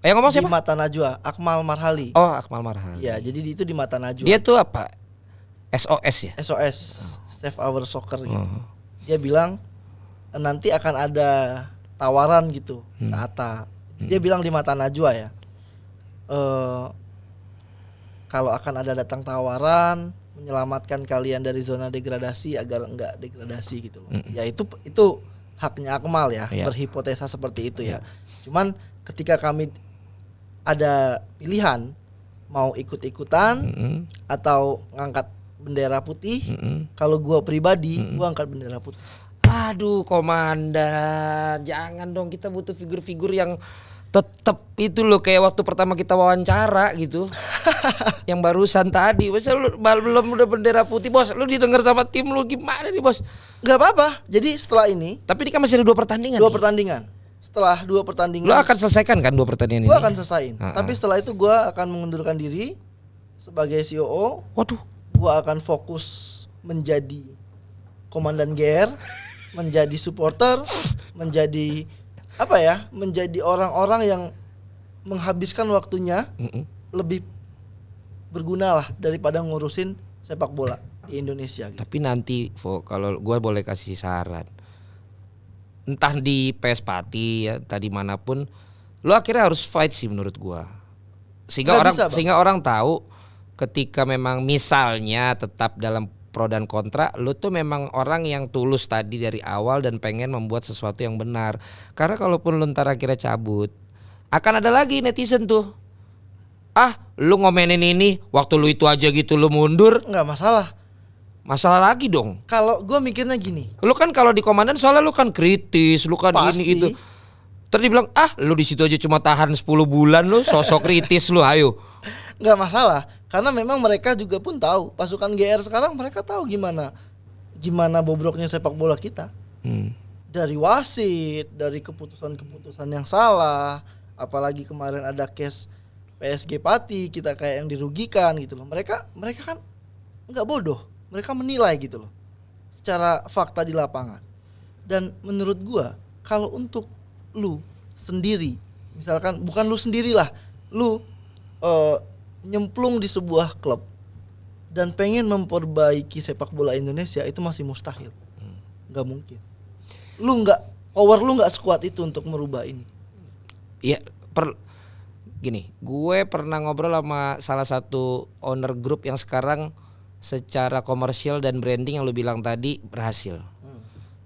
yang ngomong siapa? Di Mata Najwa, Akmal Marhali. Oh, Akmal Marhali. Ya, jadi itu di Mata Najwa. Dia tuh apa? SOS ya? SOS, Save Our Soccer gitu. Dia bilang nanti akan ada tawaran gitu ke Atta. Dia bilang di Mata Najwa ya. Kalau akan ada datang tawaran menyelamatkan kalian dari zona degradasi agar enggak degradasi gitu loh. Ya itu haknya Akmal ya, berhipotesa seperti itu ya. Cuman ketika kami ada pilihan mau ikut-ikutan atau ngangkat bendera putih, kalau gua pribadi gua angkat bendera putih. Aduh komandan, jangan dong, kita butuh figur-figur yang tetap itu loh kayak waktu pertama kita wawancara gitu. Yang barusan tadi, masa lu belum udah bendera putih bos, lu didengar sama tim lu gimana nih bos? Gak apa-apa, jadi setelah ini. Tapi ini kan masih ada 2 pertandingan. 2 pertandingan. Setelah 2 pertandingan. Lu akan selesaikan kan 2 pertandingan ini? Gua akan selesaiin. Tapi setelah itu gua akan mengundurkan diri sebagai COO. Waduh. Gua akan fokus menjadi komandan GR, menjadi supporter, menjadi apa ya? Menjadi orang-orang yang menghabiskan waktunya lebih berguna lah daripada ngurusin sepak bola di Indonesia gitu. Tapi nanti kalau gue boleh kasih saran, entah di PS Pati ya, tadi manapun, lo akhirnya harus fight sih menurut gue. Sehingga orang tahu ketika memang misalnya tetap dalam pro dan kontra, lu tuh memang orang yang tulus tadi dari awal dan pengen membuat sesuatu yang benar. Karena kalaupun lu ntar akhirnya cabut, akan ada lagi netizen tuh, lu ngomenin ini waktu lu itu aja gitu lu mundur. Nggak masalah. Masalah lagi dong. Kalau gue mikirnya gini, lu kan kalau di komandan soalnya lu kan kritis, lu kan pasti. ini itu. Terus dibilang lu di situ aja cuma tahan 10 bulan, lu sosok kritis lu, ayo. Nggak masalah, karena memang mereka juga pun tahu pasukan GR sekarang, mereka tahu gimana bobroknya sepak bola kita. Dari wasit, dari keputusan-keputusan yang salah, apalagi kemarin ada case PSG Pati, kita kayak yang dirugikan gitu loh. Mereka kan nggak bodoh, mereka menilai gitu loh secara fakta di lapangan. Dan menurut gua kalau untuk lu sendiri, misalkan bukan lu sendirilah, lu nyemplung di sebuah klub dan pengen memperbaiki sepak bola Indonesia, itu masih mustahil, nggak mungkin. Power lu nggak sekuat itu untuk merubah ini. Iya, gini, gue pernah ngobrol sama salah satu owner grup yang sekarang secara komersial dan branding yang lu bilang tadi berhasil.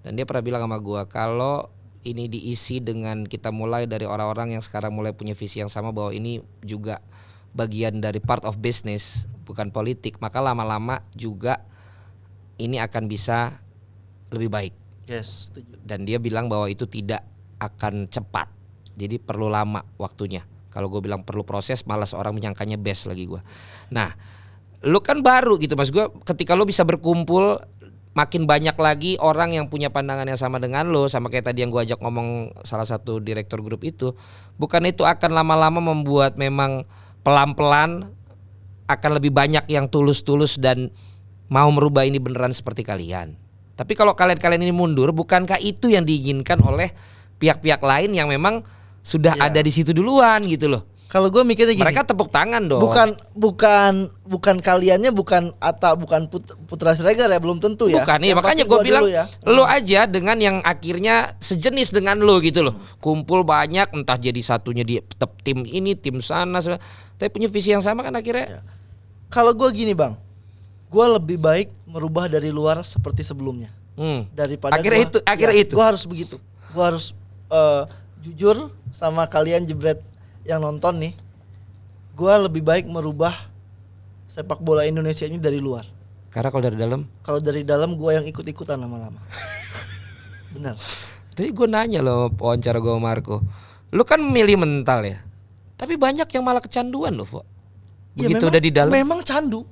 Dan dia pernah bilang sama gue, kalau ini diisi dengan kita mulai dari orang-orang yang sekarang mulai punya visi yang sama bahwa ini juga bagian dari part of business, bukan politik, maka lama-lama juga ini akan bisa lebih baik. Yes, setuju. Dan dia bilang bahwa itu tidak akan cepat. Jadi perlu lama waktunya. Kalau gue bilang perlu proses, malas orang menyangkanya best lagi gue. Nah, lu kan baru gitu mas gue. Ketika lu bisa berkumpul, makin banyak lagi orang yang punya pandangan yang sama dengan lu, sama kayak tadi yang gue ajak ngomong salah satu direktur grup itu. Bukan itu akan lama-lama membuat memang pelan-pelan akan lebih banyak yang tulus-tulus dan mau merubah ini beneran seperti kalian. Tapi kalau kalian ini mundur, bukankah itu yang diinginkan oleh pihak-pihak lain yang memang sudah ada di situ duluan gitu loh. Kalau gue mikirnya gini, mereka tepuk tangan dong. Bukan kaliannya, bukan Atta, bukan Putra Siregar ya, belum tentu ya. Bukan, iya makanya gue bilang lo aja dengan yang akhirnya sejenis dengan lo gitu loh. Kumpul banyak, entah jadi satunya di tim ini, tim sana, tapi punya visi yang sama kan akhirnya. Kalau gue gini bang, gue lebih baik merubah dari luar seperti sebelumnya daripada akhirnya itu. Gue harus begitu. Gue harus jujur sama kalian jebret yang nonton nih. Gue lebih baik merubah sepak bola Indonesia ini dari luar. Karena kalau dari dalam? Kalau dari dalam gue yang ikut-ikutan lama-lama. Benar. Tadi gue nanya loh wawancara gue sama Marco, lu kan milih mental ya, tapi banyak yang malah kecanduan loh, Fo. Begitu udah di dalam. Memang candu.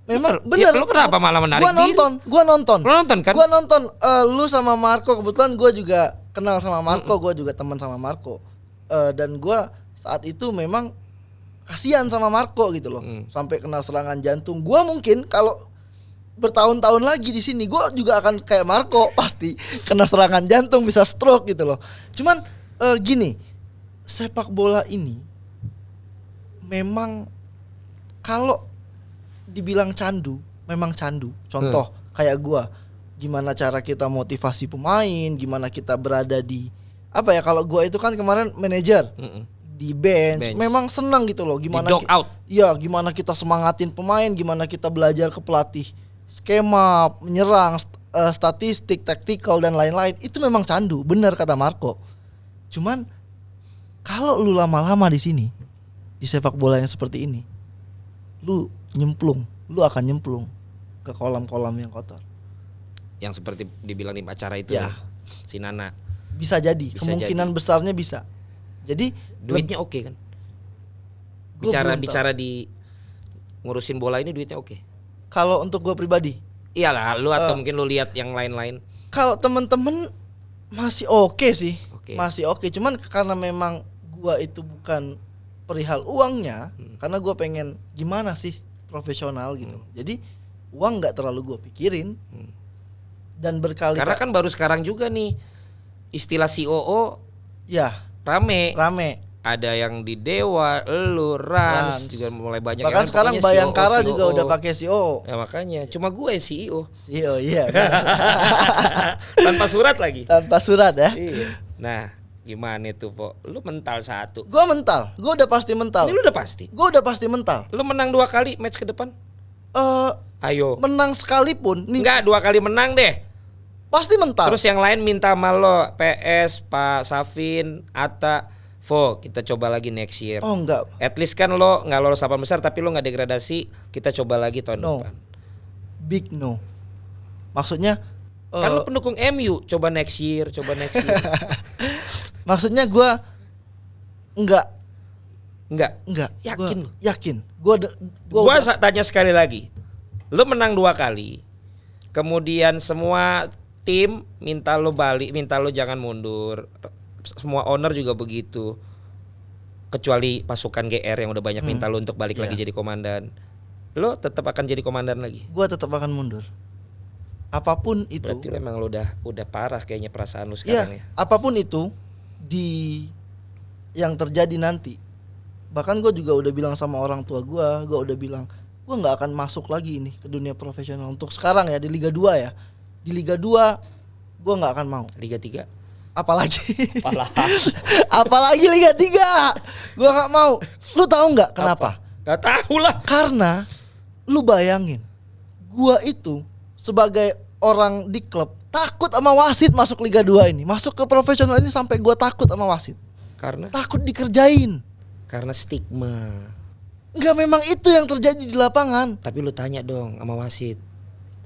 Memang bener. Ya, lu kenapa malah menarik diri? Gua nonton. Lu nonton kan? Gua nonton. Lu sama Marco, kebetulan gua juga kenal sama Marco, gua juga teman sama Marco. Dan gua saat itu memang kasihan sama Marco gitu loh. Sampai kena serangan jantung. Gua mungkin kalau bertahun-tahun lagi di sini, gua juga akan kayak Marco pasti kena serangan jantung, bisa stroke gitu loh. Cuman gini, sepak bola ini memang kalau dibilang candu, memang candu. Contoh kayak gua, gimana cara kita motivasi pemain, gimana kita berada di apa ya, kalau gua itu kan kemarin manajer di bench, memang senang gitu loh. Gimana gimana kita semangatin pemain, gimana kita belajar ke pelatih skema menyerang, statistik, taktikal dan lain-lain. Itu memang candu, benar kata Marco. Cuman kalau lu lama-lama di sini, di sepak bola yang seperti ini, lu akan nyemplung ke kolam-kolam yang kotor. Yang seperti dibilang di acara itu ya. Si Nana. Bisa jadi, kemungkinan besarnya bisa. Jadi duitnya oke kan? Bicara di ngurusin bola ini duitnya oke. Kalau untuk gue pribadi, iyalah lu atau mungkin lu lihat yang lain-lain. Kalau temen-temen masih oke sih, masih oke. Cuman karena memang gue itu bukan perihal uangnya, karena gue pengen gimana sih profesional gitu. Jadi uang nggak terlalu gue pikirin. Dan berkali-kali. Karena kan baru sekarang juga nih istilah COO ya rame. Ada yang di Dewa, elu, Rans juga mulai banyak. Bahkan sekarang Bayangkara juga udah pakai CEO. Ya makanya, cuma gue yang CEO. CEO iya. Tanpa surat lagi. Tanpa surat ya. Iya. Nah, gimana tuh, Po? Lu mental satu. Gue mental. Gue udah pasti mental. Ini lu udah pasti. Gue udah pasti mental. Lu menang 2 kali match ke depan? Ayo. Menang sekalipun. Nih. Enggak, 2 kali menang deh. Pasti mental. Terus yang lain minta sama lo, PS, Pak Safin, Atta, Vo, kita coba lagi next year. Oh enggak. At least kan lo nggak lolos 8 besar, tapi lo nggak degradasi. Kita coba lagi tahun depan. Big no. Maksudnya kan lo pendukung MU, coba next year. Maksudnya gue enggak. Yakin lo? Yakin. Gue tanya sekali lagi. Lo menang 2 kali. Kemudian semua tim minta lo balik, minta lo jangan mundur. Semua owner juga begitu. Kecuali pasukan GR yang udah banyak minta lo untuk balik lagi jadi komandan. Lo tetap akan jadi komandan lagi? Gue tetap akan mundur. Apapun itu. Berarti lo emang lo udah parah kayaknya perasaan lo sekarang ya. Apapun itu di yang terjadi nanti. Bahkan gue juga udah bilang sama orang tua gue udah bilang gue nggak akan masuk lagi ini ke dunia profesional untuk sekarang ya, di Liga 2 ya. Di Liga 2 gue nggak akan mau. Liga 3 apalagi Liga 3 gue nggak mau. Lu tahu nggak kenapa? Nggak tahu lah. Karena lu bayangin, gue itu sebagai orang di klub takut sama wasit masuk Liga 2 ini, masuk ke profesional ini, sampai gue takut sama wasit. Karena takut dikerjain. Karena stigma. Enggak, memang itu yang terjadi di lapangan. Tapi lu tanya dong sama wasit,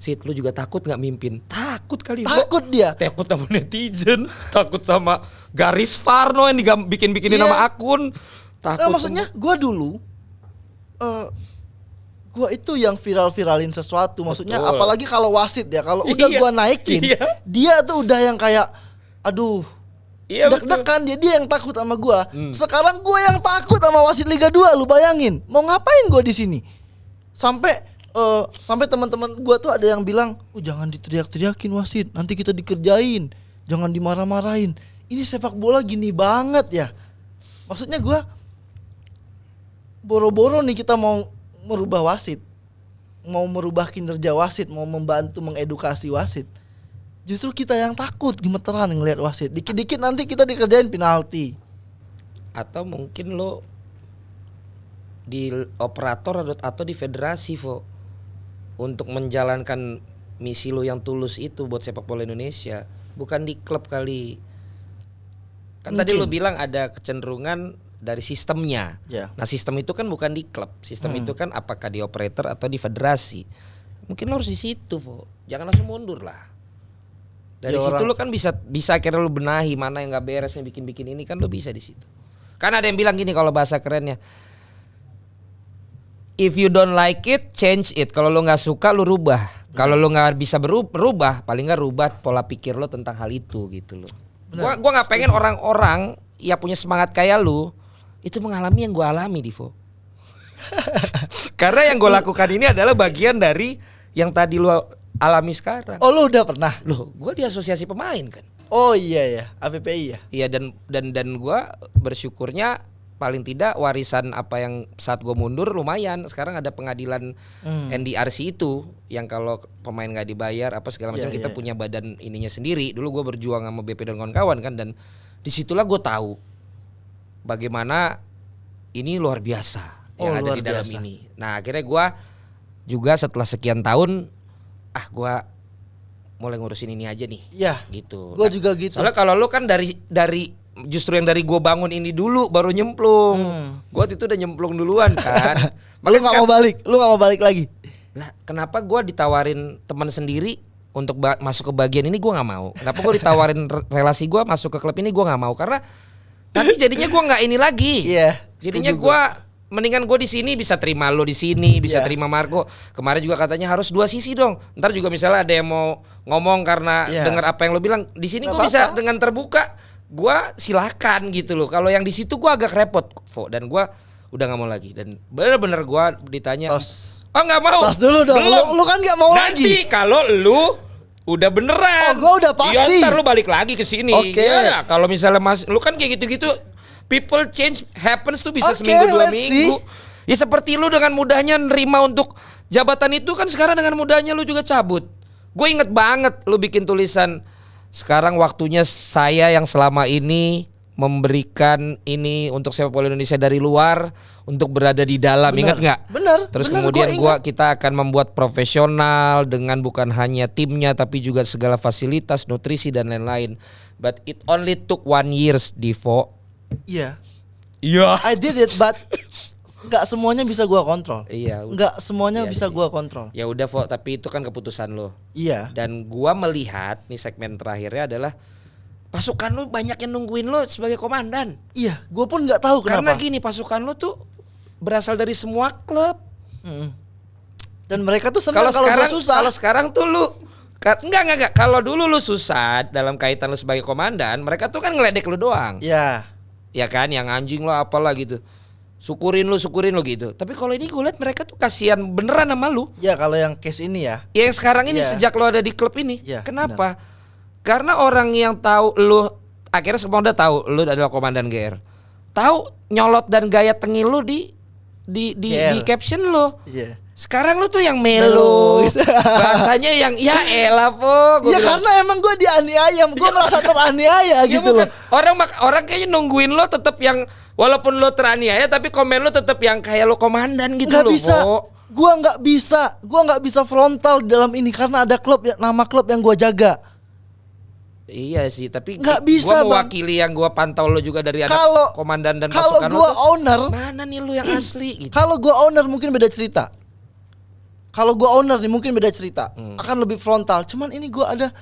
Sid, lu juga takut nggak mimpin? takut kali. Takut dia. Takut sama netizen, takut sama garis Farno yang bikin-bikinin Iya. nama akun. Takut. Maksudnya gue dulu gue itu yang viral-viralin sesuatu. Maksudnya Betul. apalagi kalau wasit ya. Kalau udah Iya. gue naikin, Iya. dia tuh udah yang kayak aduh, Iya, betul. deg-degan dia yang takut sama gue. Sekarang gue yang takut sama wasit Liga 2. Lu bayangin, mau ngapain gue di sini? Sampai teman-teman gue tuh ada yang bilang, jangan diteriak-teriakin wasit, nanti kita dikerjain, jangan dimarah-marahin. Ini sepak bola gini banget ya. Maksudnya gue boro-boro nih kita mau merubah wasit, mau merubah kinerja wasit, mau membantu mengedukasi wasit. Justru kita yang takut gemeteran ngelihat wasit. Dikit-dikit nanti kita dikerjain penalti. Atau mungkin lo di operator atau di federasi, Vo, untuk menjalankan misi lo yang tulus itu buat sepak bola Indonesia, bukan di klub kali. Kan tadi lo bilang ada kecenderungan dari sistemnya. Ya. Nah, sistem itu kan bukan di klub. Sistem itu kan apakah di operator atau di federasi. Mungkin lo harus di situ, Vo. Jangan langsung mundur lah. Dari situ lo kan bisa akhirnya lo benahi mana yang nggak beresnya, bikin ini kan lo bisa di situ. Karena ada yang bilang gini kalau bahasa kerennya, if you don't like it, change it. Kalau lo nggak suka, lo rubah. Kalau lo nggak bisa berubah, paling nggak rubah pola pikir lo tentang hal itu gitu lo. Gua nggak pengen orang-orang yang punya semangat kayak lo itu mengalami yang gue alami, Divo. Karena yang gue lakukan ini adalah bagian dari yang tadi lo alami sekarang. Oh, lu udah pernah? Loh, gue di asosiasi pemain kan. Oh iya ya, APPI ya. Iya, dan gue bersyukurnya paling tidak warisan apa yang saat gue mundur lumayan. Sekarang ada pengadilan NDRC itu yang kalau pemain nggak dibayar apa segala macam, kita punya badan ininya sendiri. Dulu gue berjuang sama BP dan kawan-kawan kan, dan disitulah gue tahu bagaimana ini luar biasa yang ada di dalam ini. Nah, akhirnya gue juga setelah sekian tahun, gue mulai ngurusin ini aja nih. Iya. Gitu. Gue juga gitu. Soalnya kalau lu kan dari justru yang dari gue bangun ini dulu baru nyemplung. Gue waktu itu udah nyemplung duluan kan. Lu nggak mau balik, lu nggak mau balik lagi. Lah, kenapa gue ditawarin teman sendiri untuk masuk ke bagian ini, gue nggak mau. Kenapa gue ditawarin relasi gue masuk ke klub ini, gue nggak mau, karena nanti jadinya gue nggak ini lagi. Iya. Jadinya gue mendingan gue di sini bisa terima lo di sini, bisa terima Marco. Kemarin juga katanya harus dua sisi dong. Ntar juga misalnya ada yang mau ngomong karena dengar apa yang lo bilang. Di sini gue bisa dengan terbuka. Gue silakan gitu loh. Kalau yang di situ gue agak repot, dan gue udah nggak mau lagi. Dan bener-bener gue ditanya, oh nggak mau. Tos dulu dong. Lu kan nggak mau lagi. Nanti kalau lu udah beneran. Oh, gue udah pasti. Ya, ntar lu balik lagi ke sini. Oke. Ya, kalau misalnya lu kan kayak gitu-gitu. People change happens tuh bisa seminggu 2 minggu. Ya seperti lu dengan mudahnya nerima untuk jabatan itu kan, sekarang dengan mudahnya lu juga cabut. Gue inget banget lu bikin tulisan, sekarang waktunya saya yang selama ini memberikan ini untuk sepak bola Indonesia dari luar untuk berada di dalam. Ingat nggak? Bener. Terus bener, kemudian kita akan membuat profesional dengan bukan hanya timnya tapi juga segala fasilitas, nutrisi dan lain-lain. But it only took 1 year, Divo. Iya. Iya. I did it, but nggak semuanya bisa gua kontrol. Iya. Nggak semuanya bisa gua kontrol. Ya udah, Vo, tapi itu kan keputusan lo. Iya. Dan gua melihat nih segmen terakhirnya adalah pasukan lo banyak yang nungguin lo sebagai komandan. Iya, gua pun nggak tahu Karena kenapa. gini, pasukan lo tuh berasal dari semua klub. Dan mereka tuh senang kalau sekarang, gua susah. Kalau sekarang tuh lu enggak. Kalau dulu lu susah dalam kaitan lu sebagai komandan, mereka tuh kan ngeledek lu doang. Iya. Ya kan, yang anjing lo apalah gitu. Syukurin lu gitu. Tapi kalau ini gue lihat mereka tuh kasihan beneran sama lu. Ya kalau yang case ini ya. Yang sekarang ini sejak lo ada di klub ini. Ya, kenapa? Karena orang yang tahu lu, akhirnya semua udah tahu lu adalah komandan GR. Tahu nyolot dan gaya tengil lu di caption lu. Iya. Sekarang lu tuh yang melo. Bahasanya yang ya elah, Po. Ya karena emang gue dianiaya, gue merasa teraniaya gitu loh. Orang kayaknya nungguin lo tetap yang walaupun lo teraniaya tapi komen lo tetap yang kayak lo komandan gitu Nggak loh. bisa. Gue nggak bisa frontal dalam ini karena ada klub ya, nama klub yang gue jaga. Iya sih, tapi nggak bisa, gua mewakili yang gua pantau lo juga dari anak komandan dan kalau pasukan lo. Kalau gue owner, mana nih lo yang asli gitu. Kalau gue owner mungkin beda cerita. Kalau gue owner nih mungkin beda cerita, akan lebih frontal. Cuman ini gue ada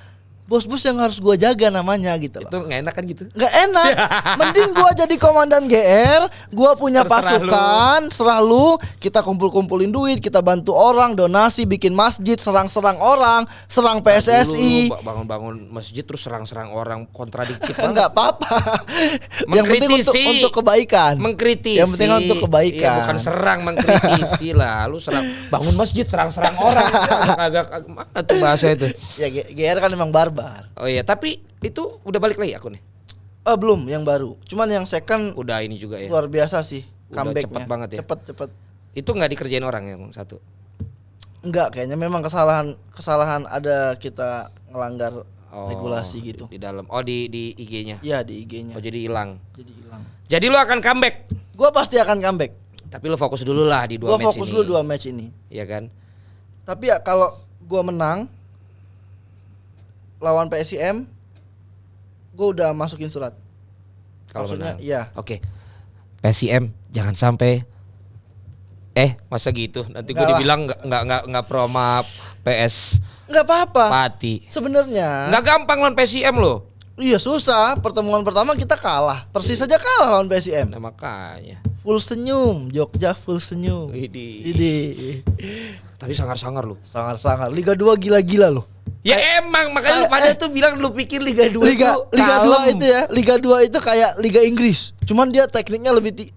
bos-bos yang harus gua jaga namanya gitu loh. Itu nggak enak kan gitu? Nggak enak. Mending gua jadi komandan GR, gua punya Terserah pasukan, serah lu, kita kumpul-kumpulin duit, kita bantu orang, donasi, bikin masjid, serang-serang orang, serang PSSI. Dulu bangun-bangun masjid terus serang-serang orang, kontradiktif banget. Enggak apa-apa. Yang penting untuk kebaikan. Mengkritisi. Yang penting untuk kebaikan. Iya, bukan serang, mengkritisi lah. Lu serang bangun masjid serang-serang orang. Agak mana tuh bahasa itu? Ya GR kan emang barbar. Oh iya, tapi itu udah balik lagi akunnya? Belum, yang baru. Cuman yang second Udah ini juga ya. luar biasa sih Udah comebacknya. cepet banget ya. Cepet. Itu nggak dikerjain orang yang satu. Enggak, kayaknya memang kesalahan ada kita ngelanggar regulasi gitu. Di dalam. Oh di IG-nya. Iya, di IG-nya. Oh jadi hilang. Jadi hilang. Jadi lu akan comeback. Gua pasti akan comeback. Tapi lu fokus dulu lah di Gua dua match ini. fokus dulu 2 match ini. Iya kan? Tapi ya kalau gua menang lawan PSIM, gue udah masukin surat. Kalau Maksudnya, menang. iya. Oke. PSIM jangan sampai masa gitu. Nanti gue Enggak lah. dibilang enggak pro sama PS Nggak apa-apa. Pati. Sebenarnya. Enggak gampang lawan PSIM loh. Iya susah. Pertemuan pertama kita kalah. Persis saja kalah lawan PSIM. Nah, makanya. Full senyum, Jogja full senyum. Ini. Tapi sangar-sangar lu. Sangar-sangar. Liga 2 gila-gila loh. Ya emang makanya lu pada tuh bilang lu pikir Liga 2 Liga tuh Liga kalem. 2 itu ya. Liga 2 itu kayak Liga Inggris. Cuman dia tekniknya lebih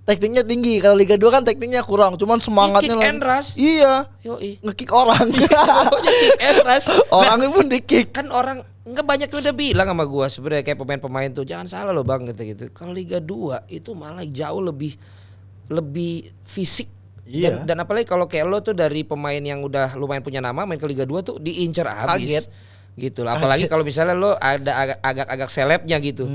tekniknya tinggi. Kalau Liga 2 kan tekniknya kurang. Cuman semangatnya Kick and rush. Iya. Yoi. Nge-kick orang. Pokoknya kick and rush. Orangnya pun di-kick. Kan orang enggak banyak yang udah bilang sama gua sebenarnya kayak pemain-pemain tuh jangan salah loh Bang gitu. Kalau Liga 2 itu malah jauh lebih fisik. Iya. Dan apalagi kalau kayak lo tuh dari pemain yang udah lumayan punya nama main ke Liga 2 tuh diincar habis. Kaget. Gitu loh. Apalagi kalau misalnya lo ada agak-agak selebnya gitu.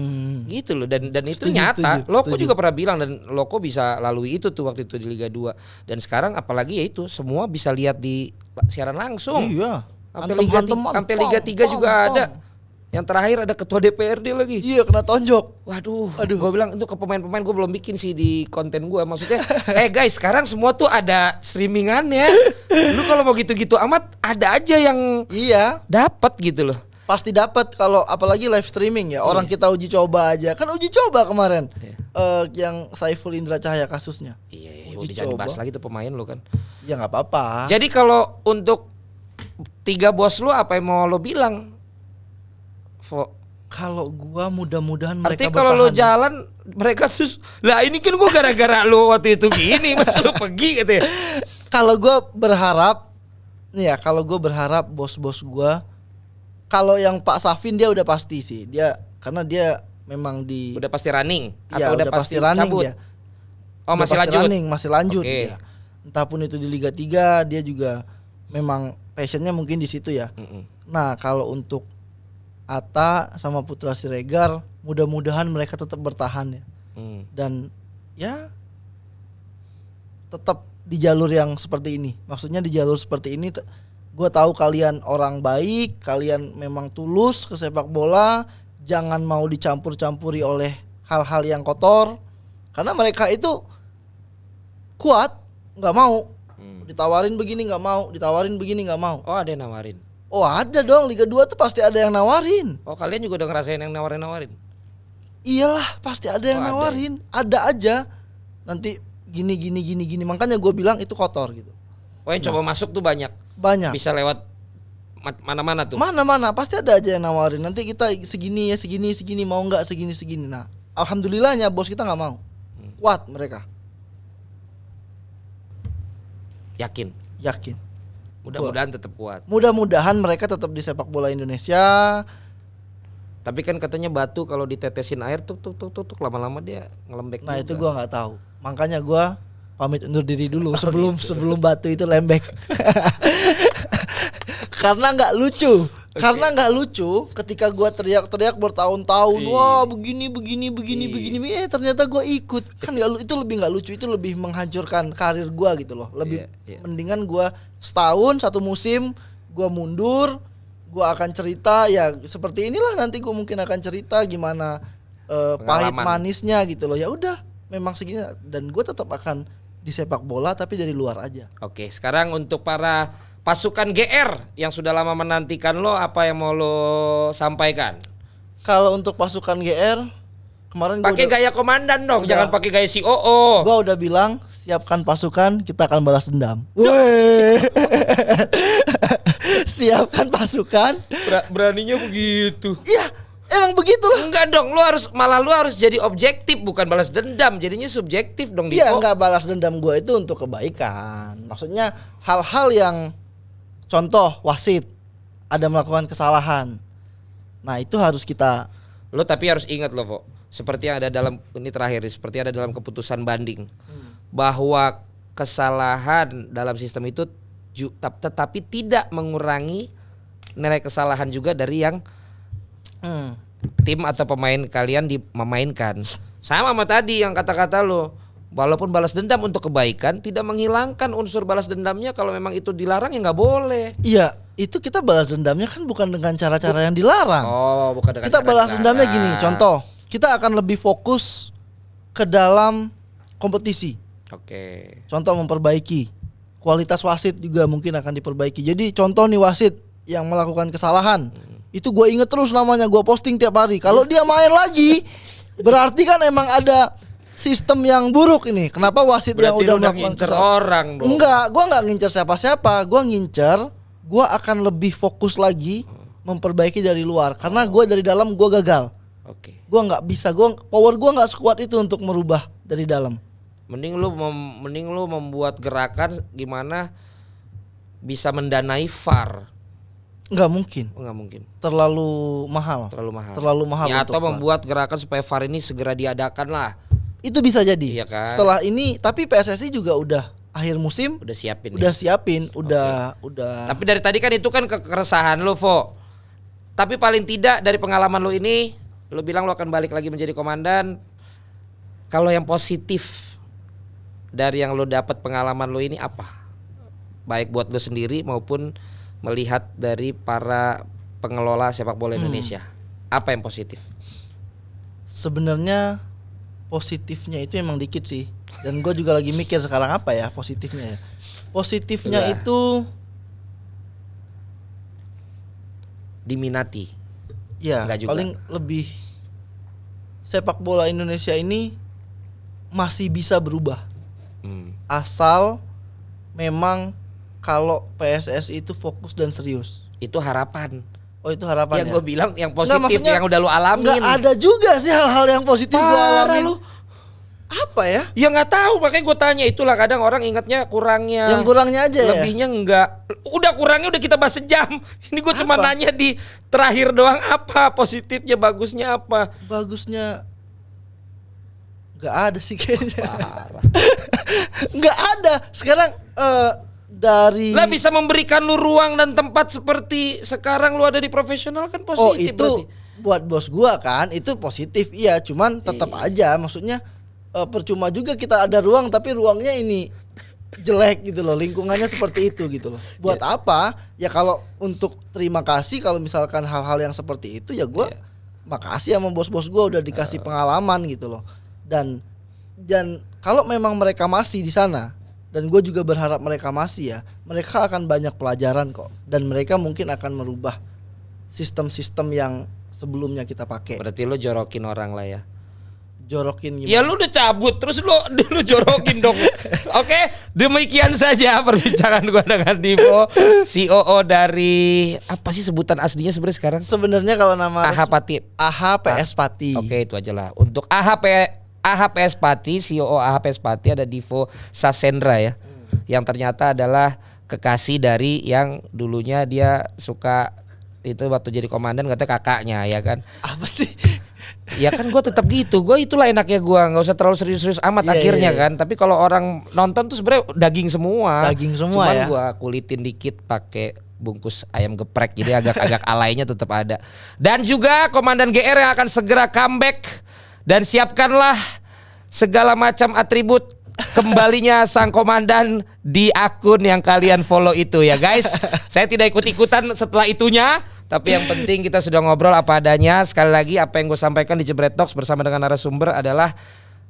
Gitu loh dan itu Setuju, nyata. setuju, Loko setuju. juga pernah bilang dan Loko bisa lalui itu tuh waktu itu di Liga 2. Dan sekarang apalagi ya itu semua bisa lihat di siaran langsung. Iya. Sampai Liga 3 juga ada. Yang terakhir ada ketua DPRD lagi. Iya, kena tonjok. Waduh, gue bilang itu ke pemain-pemain gue belum bikin sih di konten gue. Maksudnya, guys, sekarang semua tuh ada streamingannya. Lu kalau mau gitu-gitu amat, ada aja yang Iya, dapat gitu loh. pasti dapat kalau apalagi live streaming ya. Orang kita uji coba aja. Kan uji coba kemarin. Yang Saiful Indra Cahaya kasusnya. Iya, Uji udah jangan coba. bahas lagi tuh pemain lu kan. Ya nggak apa-apa. Jadi kalau untuk 3 bos lu apa yang mau lu bilang? Kalau gua mudah-mudahan mereka Artinya kalau lu bertahan. jalan mereka terus lah ini kan gua gara-gara lu waktu itu gini mas lu pergi gitu ya. Kalau gua berharap nih ya, kalau gua berharap bos-bos gua, kalau yang Pak Safin dia udah pasti sih. Dia karena dia memang di Udah pasti running ya, atau udah pasti running cabut? dia. Oh Udah masih pasti lanjut. running, masih lanjut Oke. dia. Entah pun itu di Liga 3 dia juga memang passionnya mungkin di situ ya. Nah, kalau untuk Atta sama Putra Siregar, mudah-mudahan mereka tetap bertahan ya. Dan ya tetap di jalur yang seperti ini. Maksudnya di jalur seperti ini gue tahu kalian orang baik, kalian memang tulus ke sepak bola, jangan mau dicampur-campuri oleh hal-hal yang kotor. Karena mereka itu kuat, nggak mau. Ditawarin begini nggak mau, ditawarin begini nggak mau. Oh ada yang nawarin. Oh ada dong, Liga 2 tuh pasti ada yang nawarin. Oh kalian juga udah ngerasain yang nawarin-nawarin? Iyalah, pasti ada yang Oh, ada. nawarin. Ada aja. Nanti gini. Makanya gue bilang itu kotor gitu. Oh yang coba masuk tuh banyak. Banyak. Bisa lewat mana-mana tuh. Mana-mana pasti ada aja yang nawarin. Nanti kita segini mau nggak segini. Nah, alhamdulillahnya bos kita nggak mau. Kuat mereka. Yakin. Mudah-mudahan tetap kuat. Mudah-mudahan mereka tetap di sepak bola Indonesia. Tapi kan katanya batu kalau ditetesin air tuk lama-lama dia ngelembek. Nah juga. itu gua nggak tahu. Makanya gua pamit undur diri dulu sebelum batu itu lembek. Karena nggak lucu. Karena nggak lucu ketika gua teriak-teriak bertahun-tahun, wah begini, ternyata gua ikut. Kan itu lebih nggak lucu, itu lebih menghancurkan karir gua gitu loh. Lebih mendingan gua setahun 1 musim gua mundur, gua akan cerita ya seperti inilah nanti gua mungkin akan cerita gimana pahit manisnya gitu loh. Ya udah, memang segini dan gua tetap akan di sepak bola tapi dari luar aja. Oke, sekarang untuk para pasukan GR yang sudah lama menantikan lo, apa yang mau lo sampaikan? Kalau untuk pasukan GR kemarin pakai gaya komandan dong, jangan pakai gaya COO. Gua udah bilang siapkan pasukan, kita akan balas dendam. Woi. Siapkan pasukan. Beraninya begitu. Iya, emang begitulah. Enggak dong, lu harus jadi objektif, bukan balas dendam. Jadinya subjektif dong. Iya, enggak, balas dendam gua itu untuk kebaikan. Maksudnya hal-hal yang contoh wasit ada melakukan kesalahan. Nah, itu harus kita. Lo tapi harus ingat lo, Vo. Seperti yang ada dalam ini terakhir, seperti ada dalam keputusan banding, bahwa kesalahan dalam sistem itu tetapi tidak mengurangi nilai kesalahan juga dari yang tim atau pemain kalian memainkan. Sama tadi yang kata-kata lo, walaupun balas dendam untuk kebaikan tidak menghilangkan unsur balas dendamnya. Kalau memang itu dilarang ya nggak boleh. Iya, itu kita balas dendamnya kan bukan dengan cara-cara yang dilarang. Oh, bukan dengan kita balas dendamnya gini, contoh, kita akan lebih fokus ke dalam kompetisi. Oke. Contoh, memperbaiki kualitas wasit juga mungkin akan diperbaiki. Jadi contoh nih, wasit yang melakukan kesalahan, itu gue inget terus namanya, gue posting tiap hari. Kalau dia main lagi, berarti kan emang ada sistem yang buruk ini. Kenapa wasit berarti yang udah melakukan kesalahan orang dong? Enggak, gue nggak ngincer siapa-siapa. Gue ngincer, gue akan lebih fokus lagi memperbaiki dari luar. Karena gue dari dalam gue gagal. Oke. Gue nggak bisa, power gue nggak sekuat itu untuk merubah dari dalam. Mending lu membuat gerakan gimana bisa mendanai VAR. Nggak mungkin. Nggak mungkin. Terlalu mahal. Terlalu mahal. Ya, atau membuat gerakan supaya VAR ini segera diadakan lah. Itu bisa jadi. Iya kan? Setelah ini, tapi PSSI juga udah akhir musim. Udah siapin. Udah. Tapi dari tadi kan itu kan keresahan lo, Vo. Tapi paling tidak dari pengalaman lo ini, lo bilang lo akan balik lagi menjadi komandan. Kalau yang positif dari yang lo dapat pengalaman lo ini apa? Baik buat lo sendiri maupun melihat dari para pengelola sepak bola Indonesia. Apa yang positif? Sebenarnya positifnya itu emang dikit sih. Dan gue juga lagi mikir sekarang apa ya positifnya ya. Positifnya itu diminati. Ya, paling lebih sepak bola Indonesia ini masih bisa berubah. Asal memang kalau PSSI itu fokus dan serius. Itu harapan. Oh, itu harapan. Yang gue bilang yang positif yang udah lu alamin. Nggak ada juga sih hal-hal yang positif gue alamin. Lu. Apa ya? Ya nggak tahu, makanya gue tanya. Itulah kadang orang ingatnya kurangnya. Yang kurangnya aja ya. Lebihnya enggak. Udah kurangnya udah kita bahas sejam. Ini gue cuma nanya di terakhir doang, apa positifnya, bagusnya apa? Bagusnya nggak ada sih kayaknya. Nggak ada. Sekarang dari lah bisa memberikan lu ruang dan tempat seperti sekarang lu ada di profesional kan positif. Oh, itu berarti. Buat bos gua kan itu positif, iya, cuman tetap aja maksudnya percuma juga kita ada ruang tapi ruangnya ini jelek gitu loh, lingkungannya seperti itu gitu loh. Buat apa? Ya kalau untuk terima kasih kalau misalkan hal-hal yang seperti itu ya gua makasih sama bos-bos gua udah dikasih pengalaman gitu loh. Dan kalau memang mereka masih di sana, dan gue juga berharap mereka masih ya, mereka akan banyak pelajaran kok, dan mereka mungkin akan merubah sistem-sistem yang sebelumnya kita pakai. Berarti lo jorokin orang lah ya. Jorokin gimana? Ya lu udah cabut terus lu jorokin dong. Oke, demikian saja perbincangan gua dengan Divo, COO dari apa sih sebutan aslinya sebenarnya sekarang? Sebenarnya kalau nama AH Pati. AH PS Pati. Oke, itu aja lah. Untuk AHPS Pati, COO AHPS Pati ada Divo Sasendra ya. Yang ternyata adalah kekasih dari yang dulunya dia suka itu waktu jadi komandan katanya kakaknya ya kan. Apa sih? Ya kan gue tetap gitu, gue itulah enaknya gue nggak usah terlalu serius-serius amat akhirnya kan. Tapi kalau orang nonton tuh sebenarnya daging semua. Cuman ya. gue kulitin dikit pakai bungkus ayam geprek, jadi agak alainya tetap ada. Dan juga Komandan GR yang akan segera comeback, dan siapkanlah segala macam atribut kembalinya sang komandan di akun yang kalian follow itu ya guys. Saya tidak ikut-ikutan setelah itunya, tapi yang penting kita sudah ngobrol apa adanya. Sekali lagi apa yang gue sampaikan di Jebret Talks bersama dengan narasumber adalah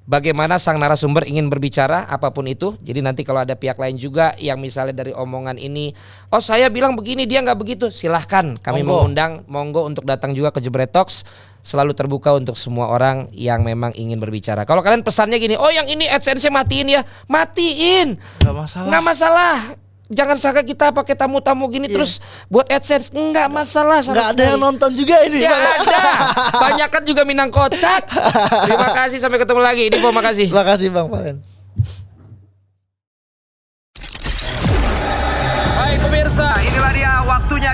bagaimana sang narasumber ingin berbicara apapun itu. Jadi nanti kalau ada pihak lain juga yang misalnya dari omongan ini, oh saya bilang begini dia nggak begitu, silahkan kami mengundang, monggo untuk datang juga ke Jebret Talks. Selalu terbuka untuk semua orang yang memang ingin berbicara. Kalau kalian pesannya gini, oh yang ini AdSense-nya matiin ya, matiin, nggak masalah. Jangan sangka kita pakai tamu-tamu gini terus buat AdSense, enggak masalah sama Nggak ada yang nonton juga ini. Ya ada. Banyak kan juga Minang kocak. Terima kasih, sampai ketemu lagi. Ini Bo, makasih. Terima kasih Bang Valen. Baik pemirsa, inilah dia waktunya.